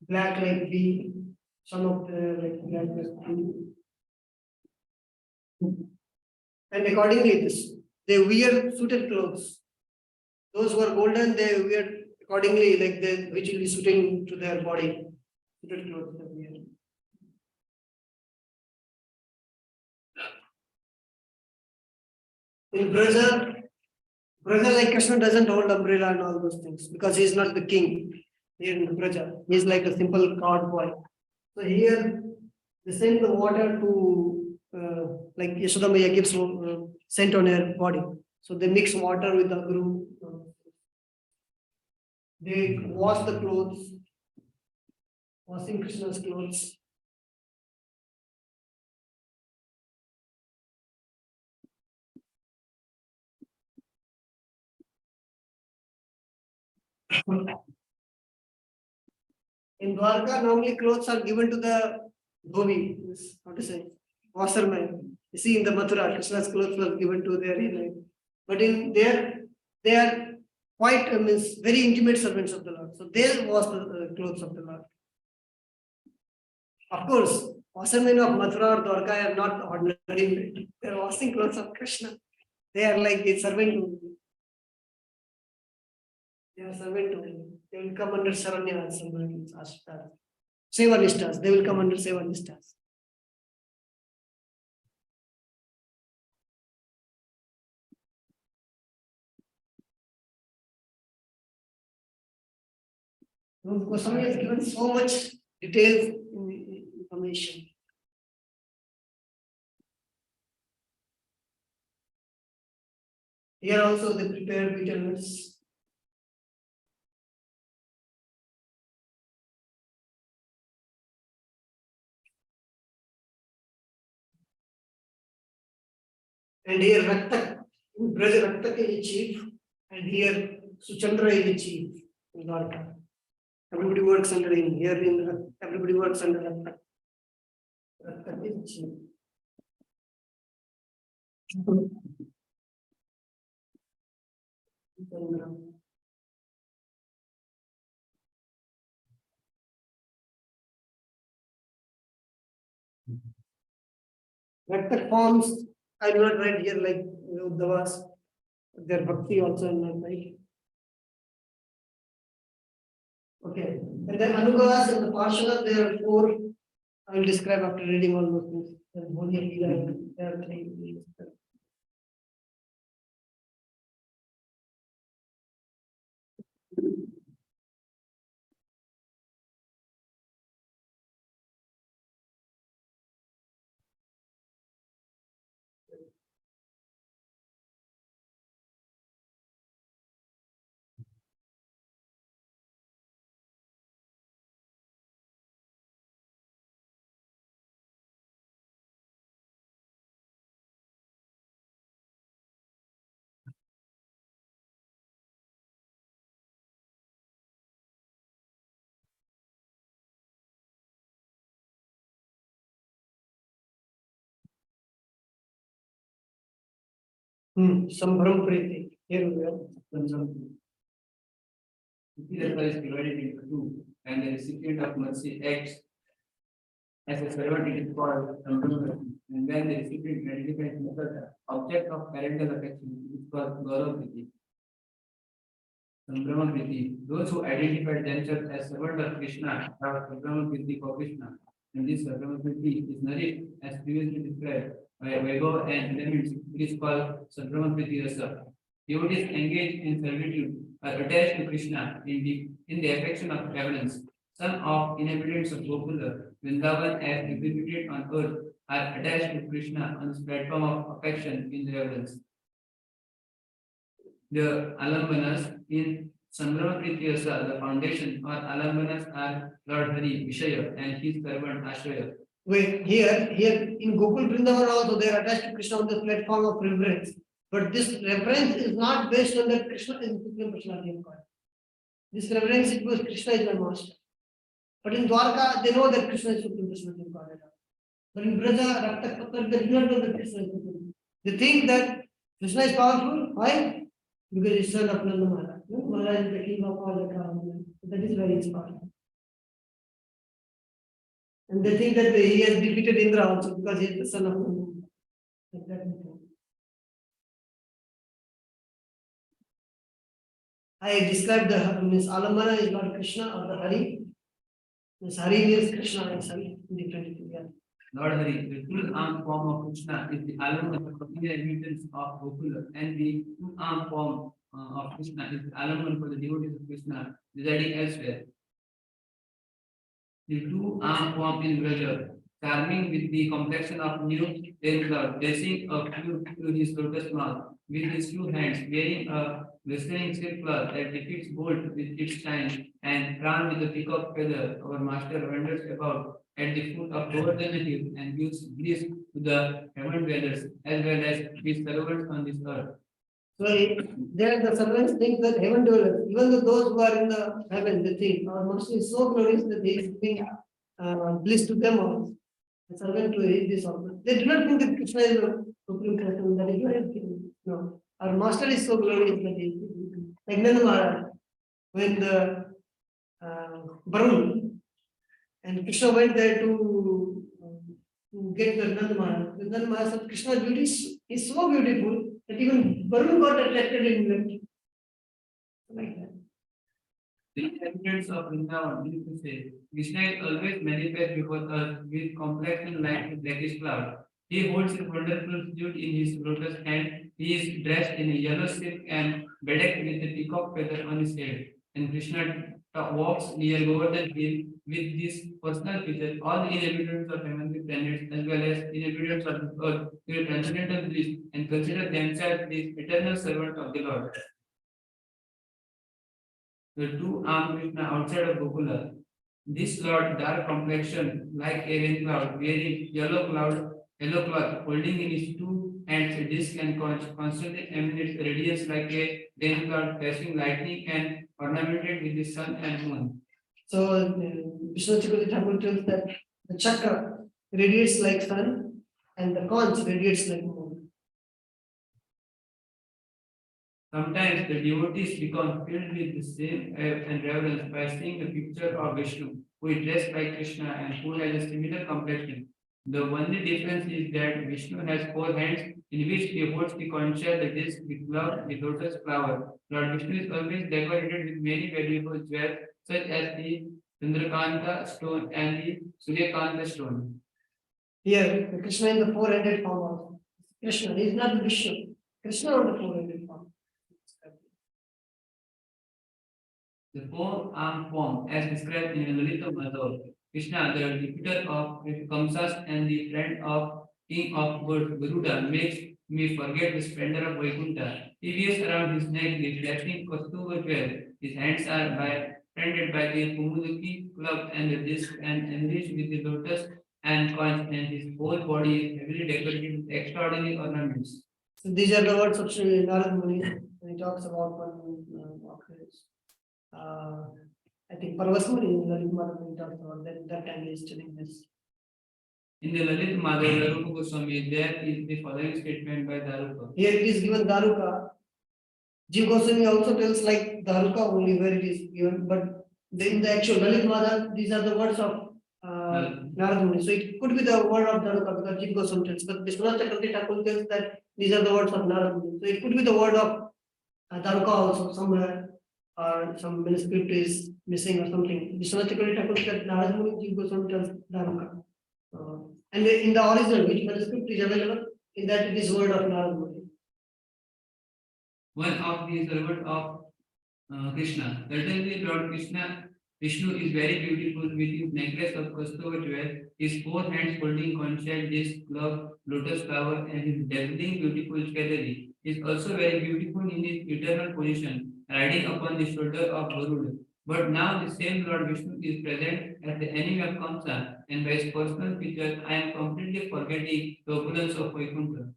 Black like bee, some of the like black like bee. And accordingly, they wear suited clothes. Those who are golden, they wear accordingly, like they which will be suiting to their body. Suited clothes they wear. In Braja like Krishna doesn't hold umbrella and all those things because he is not the king here in Braja. He is like a simple card boy. So here they send the water to like Yashoda Maya gives scent on her body. So they mix water with the guru. They wash the clothes, washing Krishna's clothes. In Dwarka, normally clothes are given to the dhobi, how to say, washerman. You see, in the Mathura, Krishna's clothes were given to their like. But in there, they are quite means very intimate servants of the Lord. So they wash the clothes of the Lord. Of course, washermen of Mathura or Dwarka are not ordinary. They are washing clothes of Krishna. They are like a servant. They are servant only. They will come under Saranya Ashtas. Sevanistas. They will come under Sevanistas. Goswami has given so much detailed information. Here also they prepare vitamins. And here Raktak, Brother Raktak is the chief, and here Suchandra is the chief in Dwarka. Everybody works under him. Here in everybody works under him. Vector forms, I do not write here like Uddhavas. Their bhakti also in my mind. Okay, and then Anugavas and the Parshana, there are four. I will describe after reading all those things. There is Bhonya Leela, there are three. Sambharam Priti. Here we are. Tirtha is divided into two, and the recipient of mercy acts as a servant. It is called Sambharam. And when the recipient identifies the object of parental affection, it is called Gaurav. Sambhramapiti. Those who identify themselves as servant of Krishna have Sambhramapiti for Krishna. And this Sambhramapiti is nourished as previously described by Vaibhava and elements. It is called Sambhramapiti Rasa. Devotees engaged in servitude are attached to Krishna in the affection of reverence. Some of inhabitants of Gokula, Vrindavan as exhibited on earth, are attached to Krishna on this platform of affection in reverence. The Alambanas in Sambhramapiti Rasa, the foundation or Alambanas are Lord Hari, Vishaya, and his servant Ashraya. Wait, here in Gokul Vrindavan also they are attached to Krishna on the platform of reverence. But this reverence is not based on that Krishna is Supreme Personality of God. This reverence is because Krishna is my master. But in Dwarka, they know that Krishna is Supreme Personality of God. But in Braja, Rakta Patar, they do not know that Krishna is Supreme. They think that Krishna is powerful. Why? Because he's son of Nanda Maharaj. Maharaj is the king of all the kingdoms. That is why he is powerful. And they think that he has defeated Indra also because he is the son of Nanda. I described the means Alambana is Lord Krishna or the Hari. Means Hari means Krishna and Hari, different. Yeah. Lord Hari, the two-armed form of Krishna is the Alamban for the inhabitants of Gokula, and the two-armed form of Krishna is the Alamban for the devotees of Krishna residing elsewhere. The two-armed form in Vraja, charming with the complexion of new rain cloud, dressing a flute to his lotus mouth, with his two hands, wearing a glistening silk cloth that defeats gold with its shine, and crowned with a peacock feather. Our master wanders about at the foot of Govardhana hill and gives bliss to the heaven dwellers as well as his servants on this earth. So there the servants think that heaven dwellers, even though those who are in the heaven, they think our master is so glorious that he is giving bliss to them also. The servant to read this also. They do not think that Krishna is the supreme person, that is why he is giving. No. Our master is so glorious that he is giving. Like Nanda Maharaj, when the Varun and Krishna went there to get the Nanda Maharaj. The Nanda Maharaj said, Krishna's beauty is so beautiful that even Varun got attracted in him. Like that. The inhabitants of Vrindavan used to say, Krishna is always manifest before us with complex and light blackish cloud. He holds a wonderful flute in his lotus hand. He is dressed in a yellow silk and bedecked with a peacock feather on his head. And Krishna walks near Govardhan hill with this personal feature. All the inhabitants of heavenly planets as well as inhabitants of the earth feel transcendental bliss and consider themselves the eternal servant of the Lord. The two-armed Krishna outside of Gokula. This Lord, dark complexion, like a rain cloud, wearing yellow cloth, holding in his two hands a disc and constantly emanates radiance like a rain cloud, flashing lightning and ornamented with the sun and moon. So Vishnu Chakravarti Thakur tells that the chakra radiates like sun and the conch radiates like moon. Sometimes the devotees become filled with the same awe and reverence by seeing a picture of Vishnu, who is dressed like Krishna and who has a similar complexion. The only difference is that Vishnu has 4 hands in which he holds the concha, the disc, the club, the lotus flower. Lord Vishnu is always decorated with many valuable jewels such as the Chandrakanta stone and the Suryakanta stone. Here, the Krishna in the four-headed form of Krishna. He is not the Vishnu. Krishna on the four-headed form. The four-armed form, as described in Lalita Madhav, Krishna, the defeater of Kamsas and the friend of King of Garuda, makes me forget the splendor of Vaikuntha. He wears around his neck the flashing Kaustubha jewel. His hands are branded by the Kumudaki club and the disc and enriched with the lotus and conch, and his whole body is heavily decorated with extraordinary ornaments. So these are the words of Sri Narad Muni when he talks about one of his. I think Parvasmani in Lalit Madhav when he talks about that time he is telling this. In the Lalit Madhav Daruka Goswami, there is the following statement by Daruka. Here it is given Daruka. Jiv Goswami also tells like Daruka only where it is given, but in the actual Lalit Madhav, these are the words of Narad Muni. So it could be the word of Daruka because Jiv Goswami tells, but Vishwanath Chakravarti Thakur tells that these are the words of Narad Muni. So it could be the word of Daruka also somewhere, or some manuscript is missing or something. Vishwanath Chakravarti Thakur said Narad Muni, Jiv Goswami tells Daruka. And in the original, which manuscript is available, in that it is word of Narad Muni. One of the servant of Krishna. Certainly, Lord Krishna, Vishnu is very beautiful with his necklace of Kaustubha jewel, his 4 hands holding concha, disc, glove, lotus flower, and his dazzling beautiful jewelry. He is also very beautiful in his eternal position, riding upon the shoulder of Garuda. But now the same Lord Vishnu is present as the enemy of Kamsa, and by his personal features, I am completely forgetting the opulence of Vaikuntha.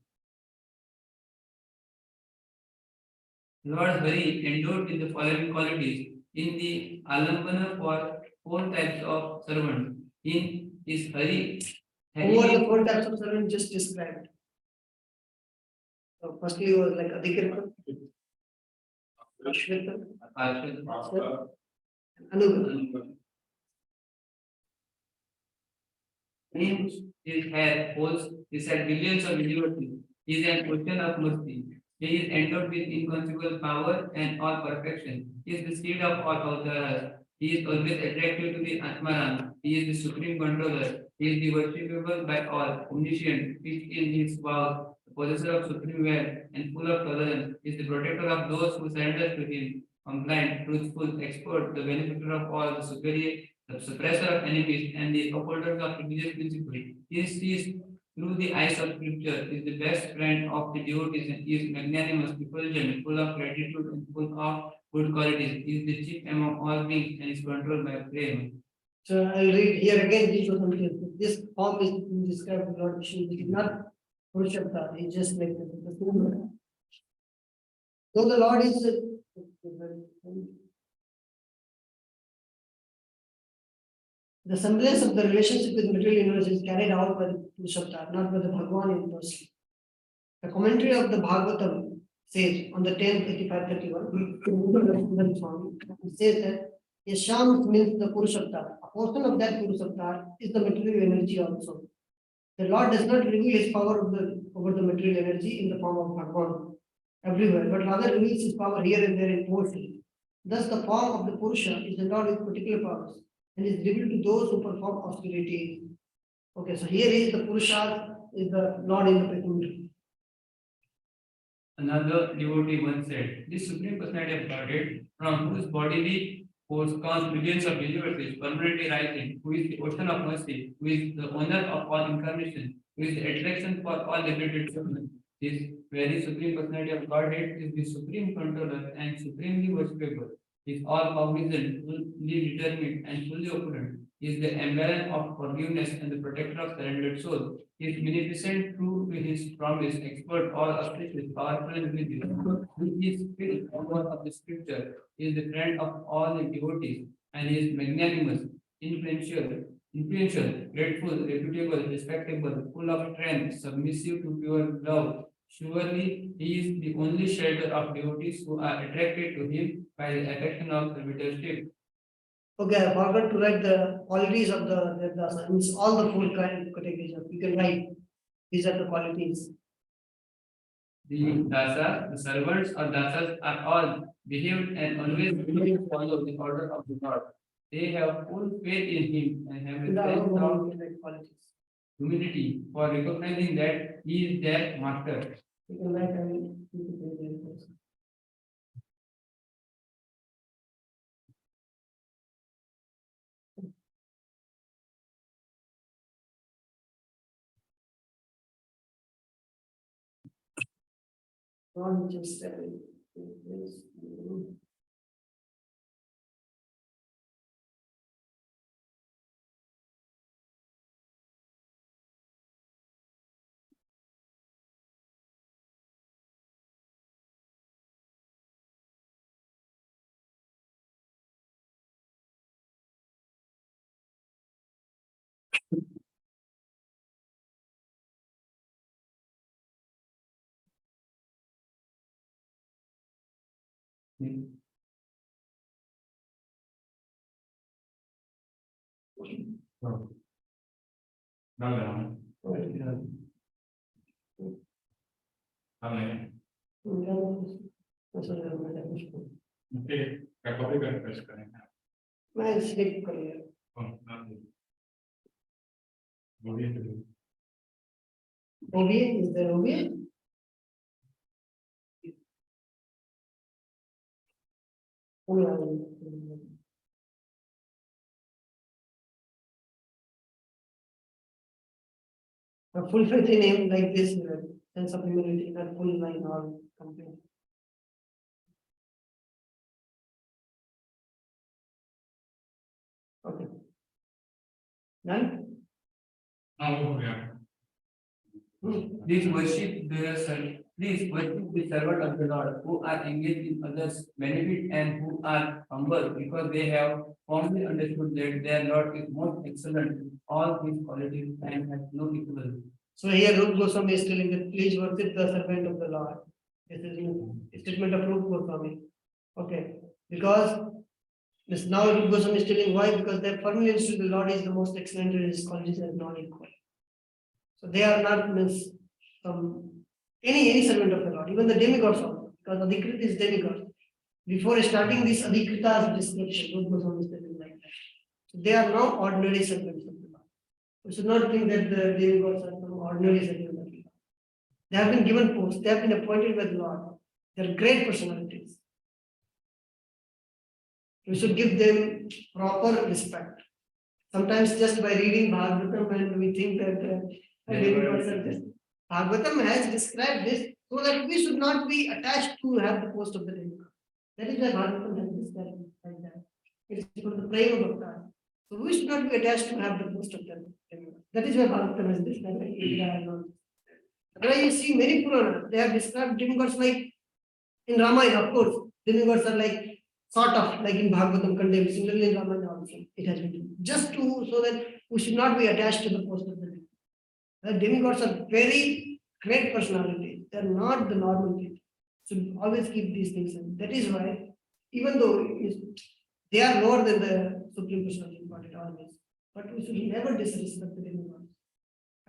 Lord Hari endowed with the following qualities in the Alambana for 4 types of servants. In his Hari, Who are the 4 types of servant just described? So firstly was like Adhikirta, Ashvita, Anuga. in his hair holds beside billions of universes. He is an ocean of mercy. He is endowed with inconceivable power and all perfection. He is the seed of all avatars. He is always attractive to the Atmaram. He is the supreme controller. He is the worshipable by all, omniscient, fixed in his vows, the possessor of supreme wealth, and full of tolerance. He is the protector of those who surrender to him, compliant, truthful, expert, the benefactor of all, the superior, the suppressor of enemies, and the upholder of religious principles. He sees through the eyes of scripture, is the best friend of the devotees, and is magnanimous, effulgent, full of gratitude, and full of good qualities. He is the chief among all beings and is controlled by prayer. So I'll read here again. This form is described with Lord Vishnu. It is not Purushottam. It's just like the same. So the Lord is the semblance of the relationship with material universe is carried out by the Purushottam, not by the Bhagwan in person. The commentary of the Bhagavatam says on the 10th 8531, it says that Yasham means the Purushottam. A portion of that Purushottam is the material energy also. The Lord does not reveal his power over the material energy in the form of Bhagwan everywhere, but rather reveals his power here and there in poetry. Thus, the form of the Purusha is endowed with particular powers and is revealed to those who perform austerity. Okay, so here is the Purusha, is the Lord in the Vaikuntha. Another devotee once said, this supreme personality of Godhead, from whose bodily force comes billions of universes permanently rising, who is the ocean of mercy, who is the owner of all incarnation, who is the attraction for all liberated souls. This very supreme personality of Godhead is the supreme controller and supremely worshipable. He is all cognizant, fully determined, and fully opulent. He is the emblem of forgiveness and the protector of surrendered souls. He is beneficent, true to his promise, expert, all auspicious, powerful, and religious. He is filled of the scripture. He is the friend of all the devotees and he is magnanimous, influential, grateful, reputable, respectable, full of strength, submissive to pure love. Surely he is the only shelter of devotees who are attracted to him by the affection of servitorship. Okay, I forgot to write the qualities of the dasa. Means all the four categories. You can write. These are the qualities. The dasas, the servants or dasas are all behaved and always follow the order of the Lord. They have full faith in him and have a In the other sense one, of you can write qualities. humility for recognizing that he is their master. You can write and you can write them also. Not just मैं slip कर लिया OBA is there OBA a full faith in him like this sense of humility not full line or complete. Okay. Done? Please worship the servant of the Lord who are engaged in others' benefit and who are humble because they have firmly understood that their Lord is most excellent in all his qualities and has no equal. So here Rup Goswami is telling that please worship the servant of the Lord. This is a statement of Rup Goswami. Okay. Because this now Rup Goswami is telling why? Because they firmly understood the Lord is the most excellent in his qualities and non equal. So they are not means any servant of the Lord, even the demigods also, because Adhikrit is demigod. Before starting this Adhikrita's description, Rup Goswami is telling like that. So they are not ordinary servants of the Lord. We should not think that the demigods are some ordinary servants of the Lord. They have been given posts, they have been appointed by the Lord. They are great personalities. We should give them proper respect. Sometimes just by reading Bhagavatam and we think that demigods are just. Bhagavatam has described this so that we should not be attached to have the post of the demigod. That is why Bhagavatam has described it like that. It is for the praying of God. So we should not be attached to have the post of the demigod. That is why Bhagavatam has described it. Otherwise, you see many Puranas, they have described demigods like in Ramayana, of course. Demigods are like sort of like in Bhagavatam condemned. Similarly in Ramayana also it has been done. Just to so that we should not be attached to the post of the demigod. The demigods are very great personalities. They are not the normal people. So always keep these things in. That is why, even though they are lower than the Supreme Personality Body always, but we should never disrespect the demigods.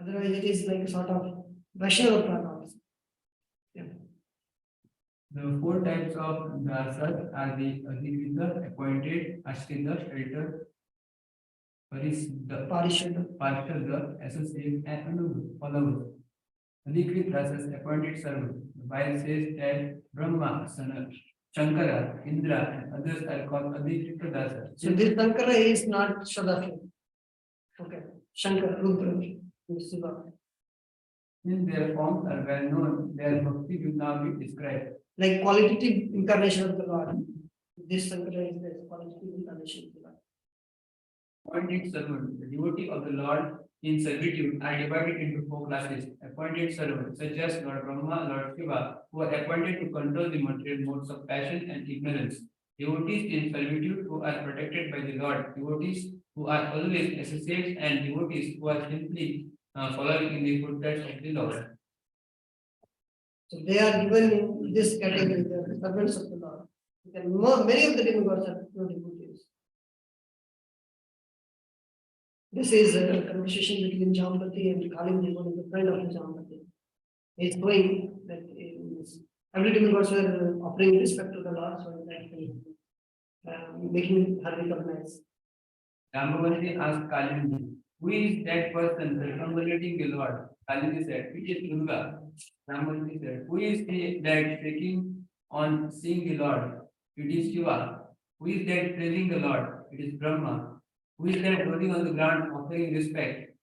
Otherwise, it is like a sort of Vaishnava Prana. Yeah. The four types of dasas are the Adhikrita, appointed, Ashrita, shelter, Parishada, associate, and followers. Adhikrit dasas appointed servant. The Bible says that Brahma, Shankara, Indra, and others are called Adhikrita dasas. So this Shankara is not Shadafi. Okay. Shankara, Rudra, Shiva. Since their forms are well known, their bhakti will now be described. Like qualitative incarnation of the Lord. This Shankara is the qualitative incarnation of the Lord. Appointed servant, the devotee of the Lord in servitude are divided into four classes. Appointed servants, such as Lord Brahma, Lord Shiva, who are appointed to control the material modes of passion and ignorance. Devotees in servitude who are protected by the Lord, devotees who are always associates, and devotees who are simply following in the footsteps of the Lord. So they are given in this category, they are the servants of the Lord. Many of the demigods are pure devotees. This is a conversation between Jambati and Kalindi, one of the friend of Jambati. He is showing that every demigods were offering respect to the Lord, so that making her recognize. Jambavati asked Kalindi, who is that person circumambulating the Lord? Kalindi said, it is Durga. Jambavati said, who is that shaking on seeing the Lord? It is Shiva. Who is that praising the Lord? It is Brahma. Who is that rolling on the ground offering respect?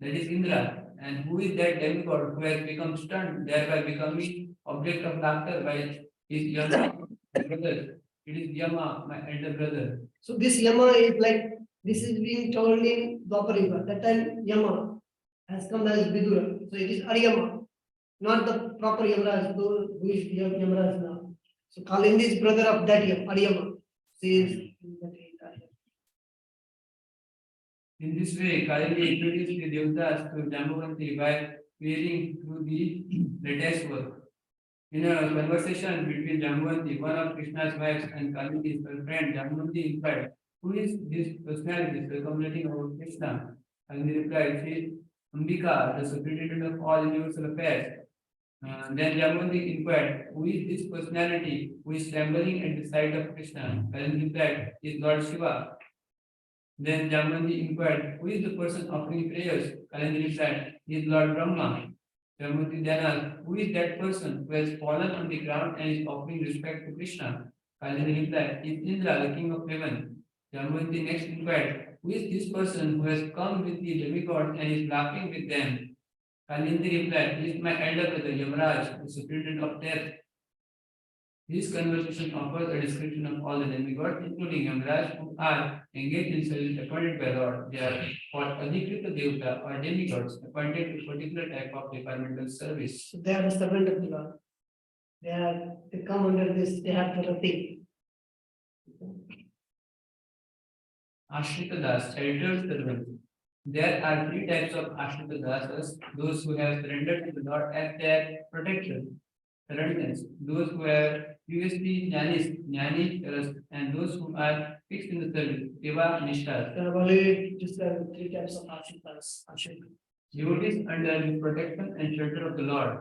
That is Indra. And who is that demigod who has become stunned, thereby becoming object of laughter by his younger brother? It is Yama, my elder brother. So this Yama is like, this is being told in Dwapar Yuga. That time Yama has come as Vidura. So it is Aryama, not the proper Yamaraj, who is Yamaraj now. So Kalindi is brother of that Aryama. Says in that area. In this way, Kalindi introduced the Devatas to Jambavanti by peering through the latest work. In a conversation between Jambavanti, one of Krishna's wives, and Kalindi's friend, Jambavanti inquired, who is this personality circumambulating about Krishna? Kalindi replied, she is Ambika, the superintendent of all universal affairs. Then Jambavanti inquired, who is this personality who is trembling at the sight of Krishna? Kalindi replied, is Lord Shiva. Then Jambavanti inquired, who is the person offering prayers? Kalindi replied, he is Lord Brahma. Jambavanti then asked, who is that person who has fallen on the ground and is offering respect to Krishna? Kalindi replied, he is Indra, the king of heaven. Jambavanti next inquired, who is this person who has come with the demigods and is laughing with them? Kalindi replied, he is my elder brother Yamaraj, the superintendent of death. This conversation offers a description of all the demigods, including Yamaraj, who are engaged in service appointed by Lord. They are called Adhikrita Devata or demigods appointed to particular type of departmental service. So they are the servant of the Lord. They come under this, they have the rati. Ashrita Das, sheltered servants. There are three types of Ashrita Dasas: those who have surrendered to the Lord as their protector, surrenders; those who have previously Jnani, trust; and those who are fixed in the service, Deva Nishtas. There are only just three types of ashitas. Devotees under the protection and shelter of the Lord.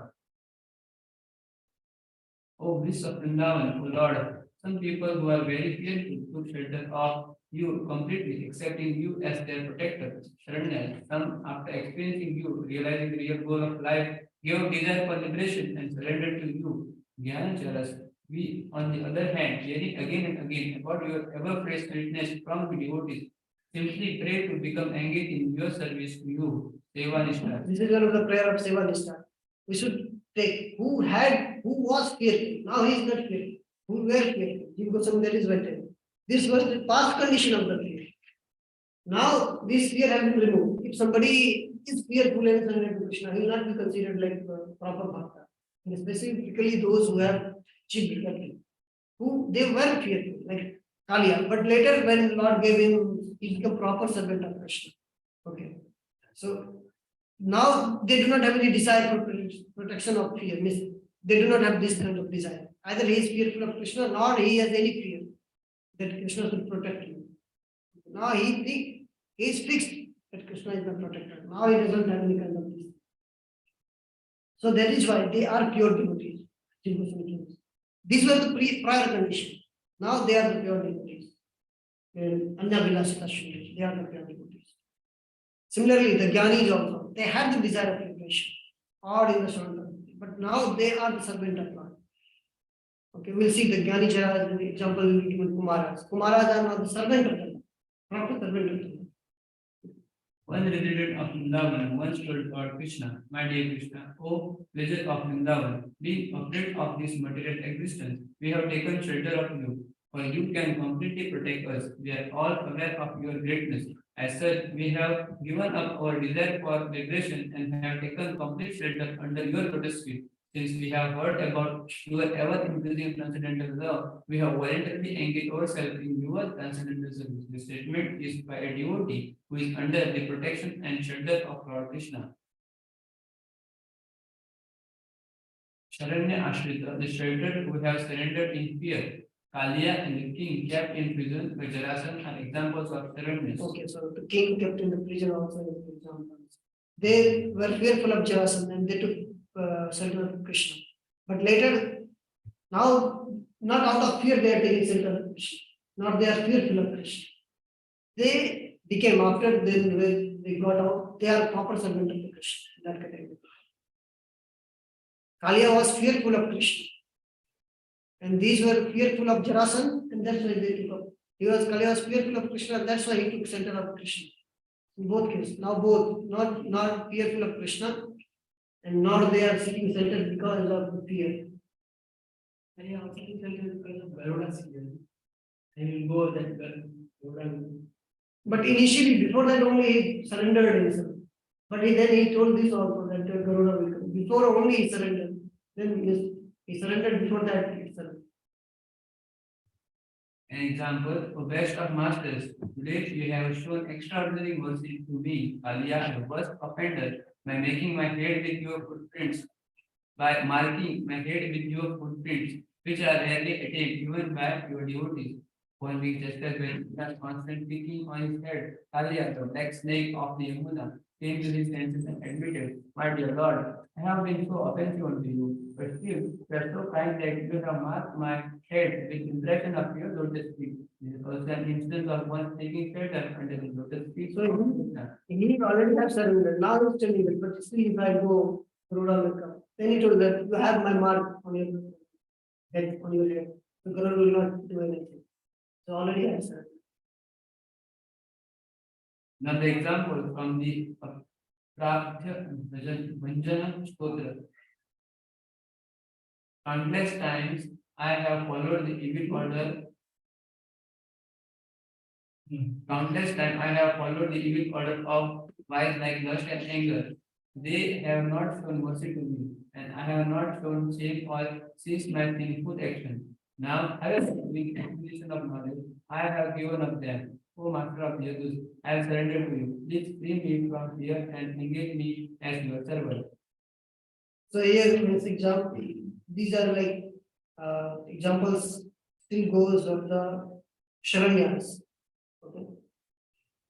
O bliss of Vrindavan, O Lord, some people who are very fearful took shelter of you completely, accepting you as their protector, Sharanya. Some, after experiencing you, realizing the real goal of life, gave up desire for liberation and surrendered to you, Jnanacharas. We, on the other hand, hearing again and again about your ever-fresh sweetness from the devotees, simply pray to become engaged in your service to you, Sevanishta. This is one of the prayer of Sevanishta. We should take who was fearful, now he is not fearful. Who were fearful? Jivgosam, that is what this was the past condition of the fear. Now this fear has been removed. If somebody is fearful and surrendered to Krishna, he will not be considered like proper bhakta. And specifically those who have achieved who they were fearful, like Kalia. But later, when Lord gave him, he became proper servant of Krishna. Okay. So now they do not have any desire for protection of fear. Means they do not have this kind of desire. Either he is fearful of Krishna, nor he has any fear that Krishna will protect him. Now he is fixed that Krishna is not protected. Now he doesn't have any kind of this. So that is why they are pure devotees. These were the prior condition. Now they are the pure devotees. Anya Vilasita Shri, they are the pure devotees. Similarly, the Jnanis also, they had the desire of liberation, or in the Shanta, but now they are the servant of Lord. Okay, we'll see the Jnani Charas, the example given Kumaras. Kumaras are now the servant of the Lord, proper servant of the Lord. One resident of Vrindavan once told Lord Krishna, my dear Krishna, O pleasure of Vrindavan, being afraid of this material existence, we have taken shelter of you, for you can completely protect us. We are all aware of your greatness. As such, we have given up our desire for liberation and have taken complete shelter under your lotus feet. Since we have heard about your ever-increasing transcendental love, we have voluntarily engaged ourselves in your transcendental service. This statement is by a devotee who is under the protection and shelter of Lord Krishna. Sharanya Ashrita, the sheltered who have surrendered in fear. Kalia and the king kept in prison by Jarasandha are examples of surrenderness. Okay, so the king kept in the prison also is an example. They were fearful of Jarasandha and they took shelter of Krishna. But later, now, not out of fear they are taking shelter of Krishna. Not they are fearful of Krishna. They became, after they got out, they are proper servant of the Krishna. That category. Kalia was fearful of Krishna. And these were fearful of Jarasandha, and that's why they took up. Kalia was fearful of Krishna, and that's why he took center of Krishna. In both cases. Now both, not fearful of Krishna, and nor they are seeking center because of the fear. And he also seeking shelter because of Garuda's fear. He will go that Garuda. But initially, before that only he surrendered himself. But then he told this also that Garuda will come. Before only he surrendered. Then he surrendered before that itself. An example, for best of masters, today you have shown extraordinary mercy to me, Kalia, the worst offender, by making my head with your footprints, by marking my head with your footprints, which are rarely attained even by your devotees. 1 week just as when that constant picking on his head, Kalia, the black snake of the Yamuna, came to his senses and admitted, my dear Lord, I have been so offensive unto you, but still you are so kind that you have marked my head with impression of your lotus feet. This is also an instance of one taking shelter under the lotus feet. So he already has surrendered. Now he's telling it, but still if I go, Garuda will come. Then he told that you have my mark on your head, on your head. So Garuda will not do anything. So already I surrendered. Now the example from the Vanjana Stotra. Countless times I have followed the evil order. Countless times I have followed the evil order of vice like lust and anger. They have not shown mercy to me, and I have not shown shame or ceased my sinful action. Now, having acquisition of knowledge, I have given up them. O Master of Yadus, I have surrendered to you. Please free me from fear and engage me as your servant. So here in this example, these are like examples still goes of the Sharanyas. Okay.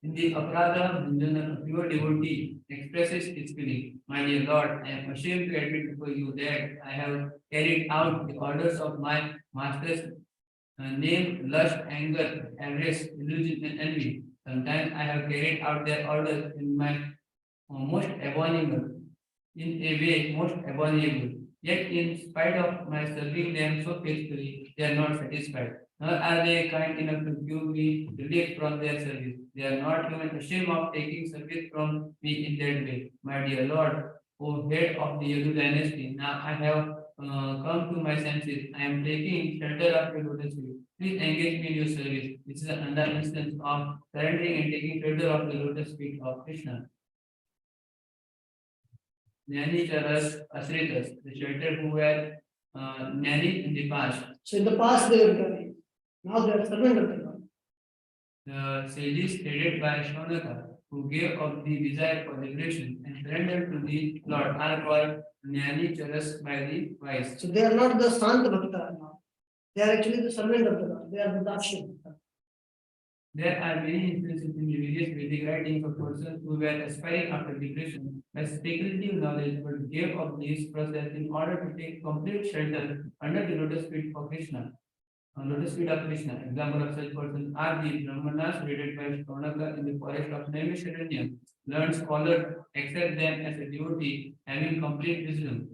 In the Aparada Vanjana, a pure devotee expresses his feeling, my dear Lord, I am ashamed to admit before you that I have carried out the orders of my master's name, lust, anger, avarice, illusion, and envy. Sometimes I have carried out their orders in my most abominable, in a way most abominable. Yet, in spite of my serving them so faithfully, they are not satisfied. Nor are they kind enough to give me relief from their service. They are not even ashamed of taking service from me in that way. My dear Lord, O head of the Yadu dynasty, now I have come to my senses. I am taking shelter of your lotus feet. Please engage me in your service. This is another instance of surrendering and taking shelter of the lotus feet of Krishna. Jnani Charas Asritas, the shelter who were Jnani in the past. So in the past they were Jnani. Now they are servant of the Lord. The sages headed by Shaunaka, who gave up the desire for liberation and surrendered to the Lord, are called Jnani Charas by the wise. So they are not the Sant Bhakta now. They are actually the servant of the Lord. They are the Dakshi Bhakta. There are many instances in the various Vedic writings of persons who were aspiring after liberation by speculative knowledge but gave up this process in order to take complete shelter under the lotus feet of Krishna. Lotus feet of Krishna. Example of such persons are the Brahmanas headed by Shaunaka in the forest of Naimisharanya. Learned scholars accept them as a devotee having complete wisdom.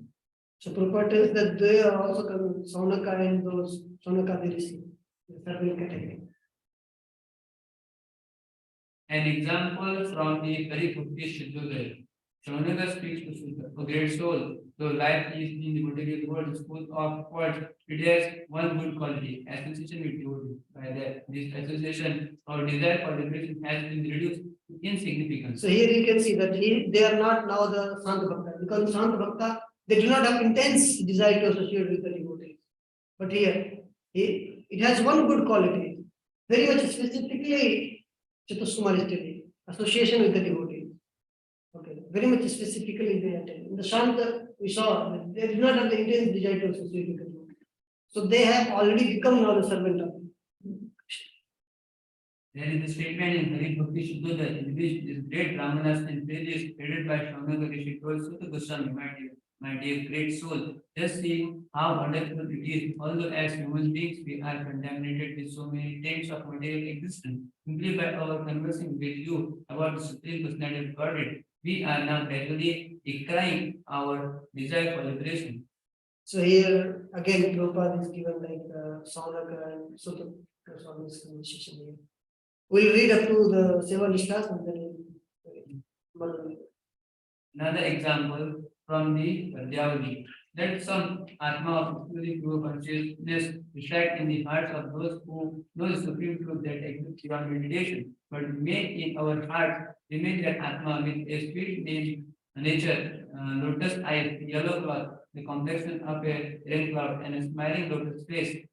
So purport is that they are also coming, Saunaka and those Saunaka they receive. The servant category. An example from the very Bhakti Siddhodaya. Shaunaka speaks to Sudha, a great soul, though life is in the material world is full of faults, it has one good quality, association with devotee. By that, this association or desire for liberation has been reduced to insignificance. So here you can see that they are not now the Sant Bhakta, because Sant Bhakta They do not have intense desire to associate with the devotees. But here, it has one good quality, very much specifically Chatuskumaristic, association with the devotees. Okay, very much specifically they attend. In the Shanta, we saw that they did not have the intense desire to associate with the devotees. So they have already become now the servant of. There is a statement in Hari Bhakti Shuddha in which this great Brahmanas and sages headed by Shaunaka Rishi told Sutta Goswami, my dear great soul, just see how wonderful it is. Although as human beings we are contaminated with so many taints of material existence, simply by our conversing with you about the Supreme Personality of Godhead, we are now gradually decrying our desire for liberation. So here again, Prabhupada is given like Saunaka and Sutta Goswami's conversation here. We'll read up to the Seva Nishtas and then. Another example from the Padyavali. Let some Atma of truly pure consciousness reside in the hearts of those who know the supreme truth that exists beyond meditation, but may in our hearts remain that Atma with a sweet nature, lotus eyes, yellow cloth, the complexion of a rain cloud, and a smiling lotus face.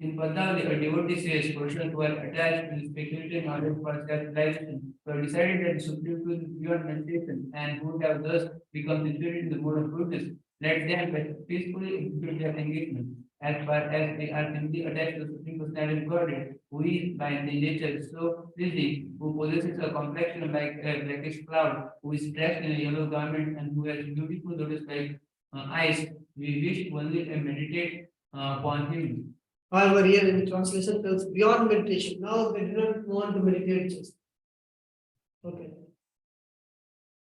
In Padmavati, a devotee says persons who are attached to the speculative knowledge for self-realization, who have decided that the supreme truth is beyond meditation, and who have thus become situated in the mode of goodness, let them peacefully execute their engagement. As far as they are simply attached to the supreme personality of Godhead, who is by their nature so pleasing, who possesses a complexion like a blackish cloud, who is dressed in a yellow garment, and who has beautiful lotus-like eyes, we wish only to meditate upon him. However, here in the translation tells beyond meditation. Now they do not want to meditate just. Okay.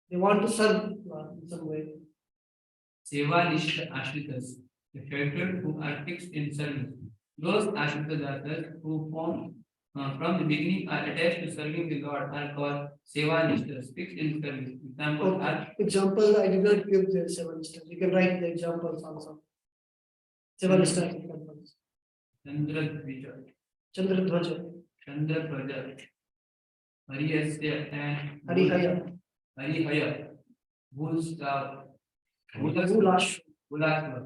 They want to serve in some way. Seva Nishta Ashritas, the sheltered who are fixed in service. Those Ashritadatas who from the beginning are attached to serving the Lord are called Seva Nishtas, fixed in service. Example, example, I did not give the Seva Nishtas. You can write the examples also. Seva Nishtas examples. Chandradvaja, Chandradvaja, Hariyasya and Harihaya, Bhulstav, Bhulash, Bhulashva,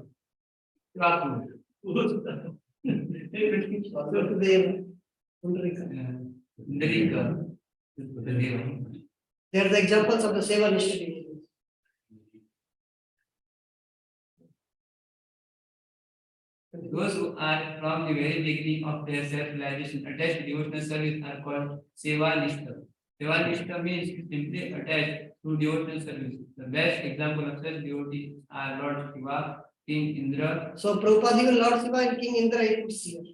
Krapu, Indrika, they are the examples of the Seva Nishta. Those who are from the very beginning of their self-realization attached to devotional service are called Seva Nishta. Seva Nishta means simply attached to devotional service. The best example of such devotees are Lord Shiva, King Indra. So Prabhupada, even Lord Shiva and King Indra, he puts here.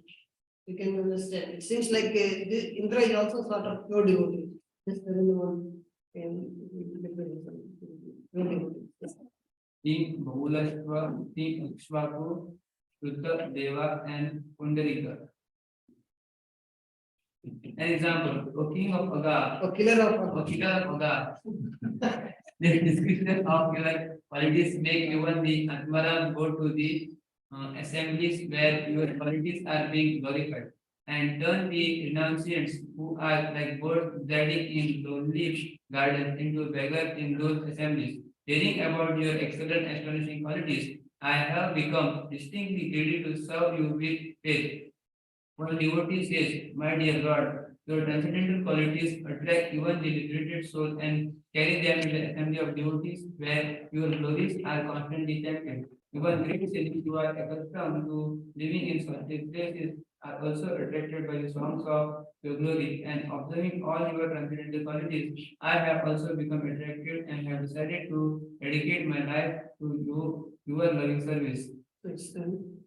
You can understand. It seems like Indra is also sort of pure devotee. Just there is one King Bahulashva, King Ikshvaku, Shuddha, Deva, and Pundarika. An example, O King of Aga, a killer of Aga. The description of your qualities make even the Atmaram go to the assemblies where your qualities are being glorified, and turn the renunciants who are like birds residing in lonely gardens into beggars in those assemblies. Hearing about your excellent astonishing qualities, I have become distinctly ready to serve you with faith. One devotee says, my dear Lord, your transcendental qualities attract even the liberated soul and carry them to the assembly of devotees where your glories are constantly chanted. Even great sages who are accustomed to living in such places are also attracted by the songs of your glory, and observing all your transcendental qualities, I have also become attracted and have decided to dedicate my life to your loving service. Question?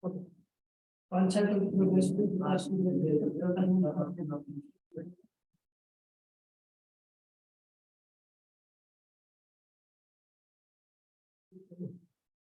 Okay. Consent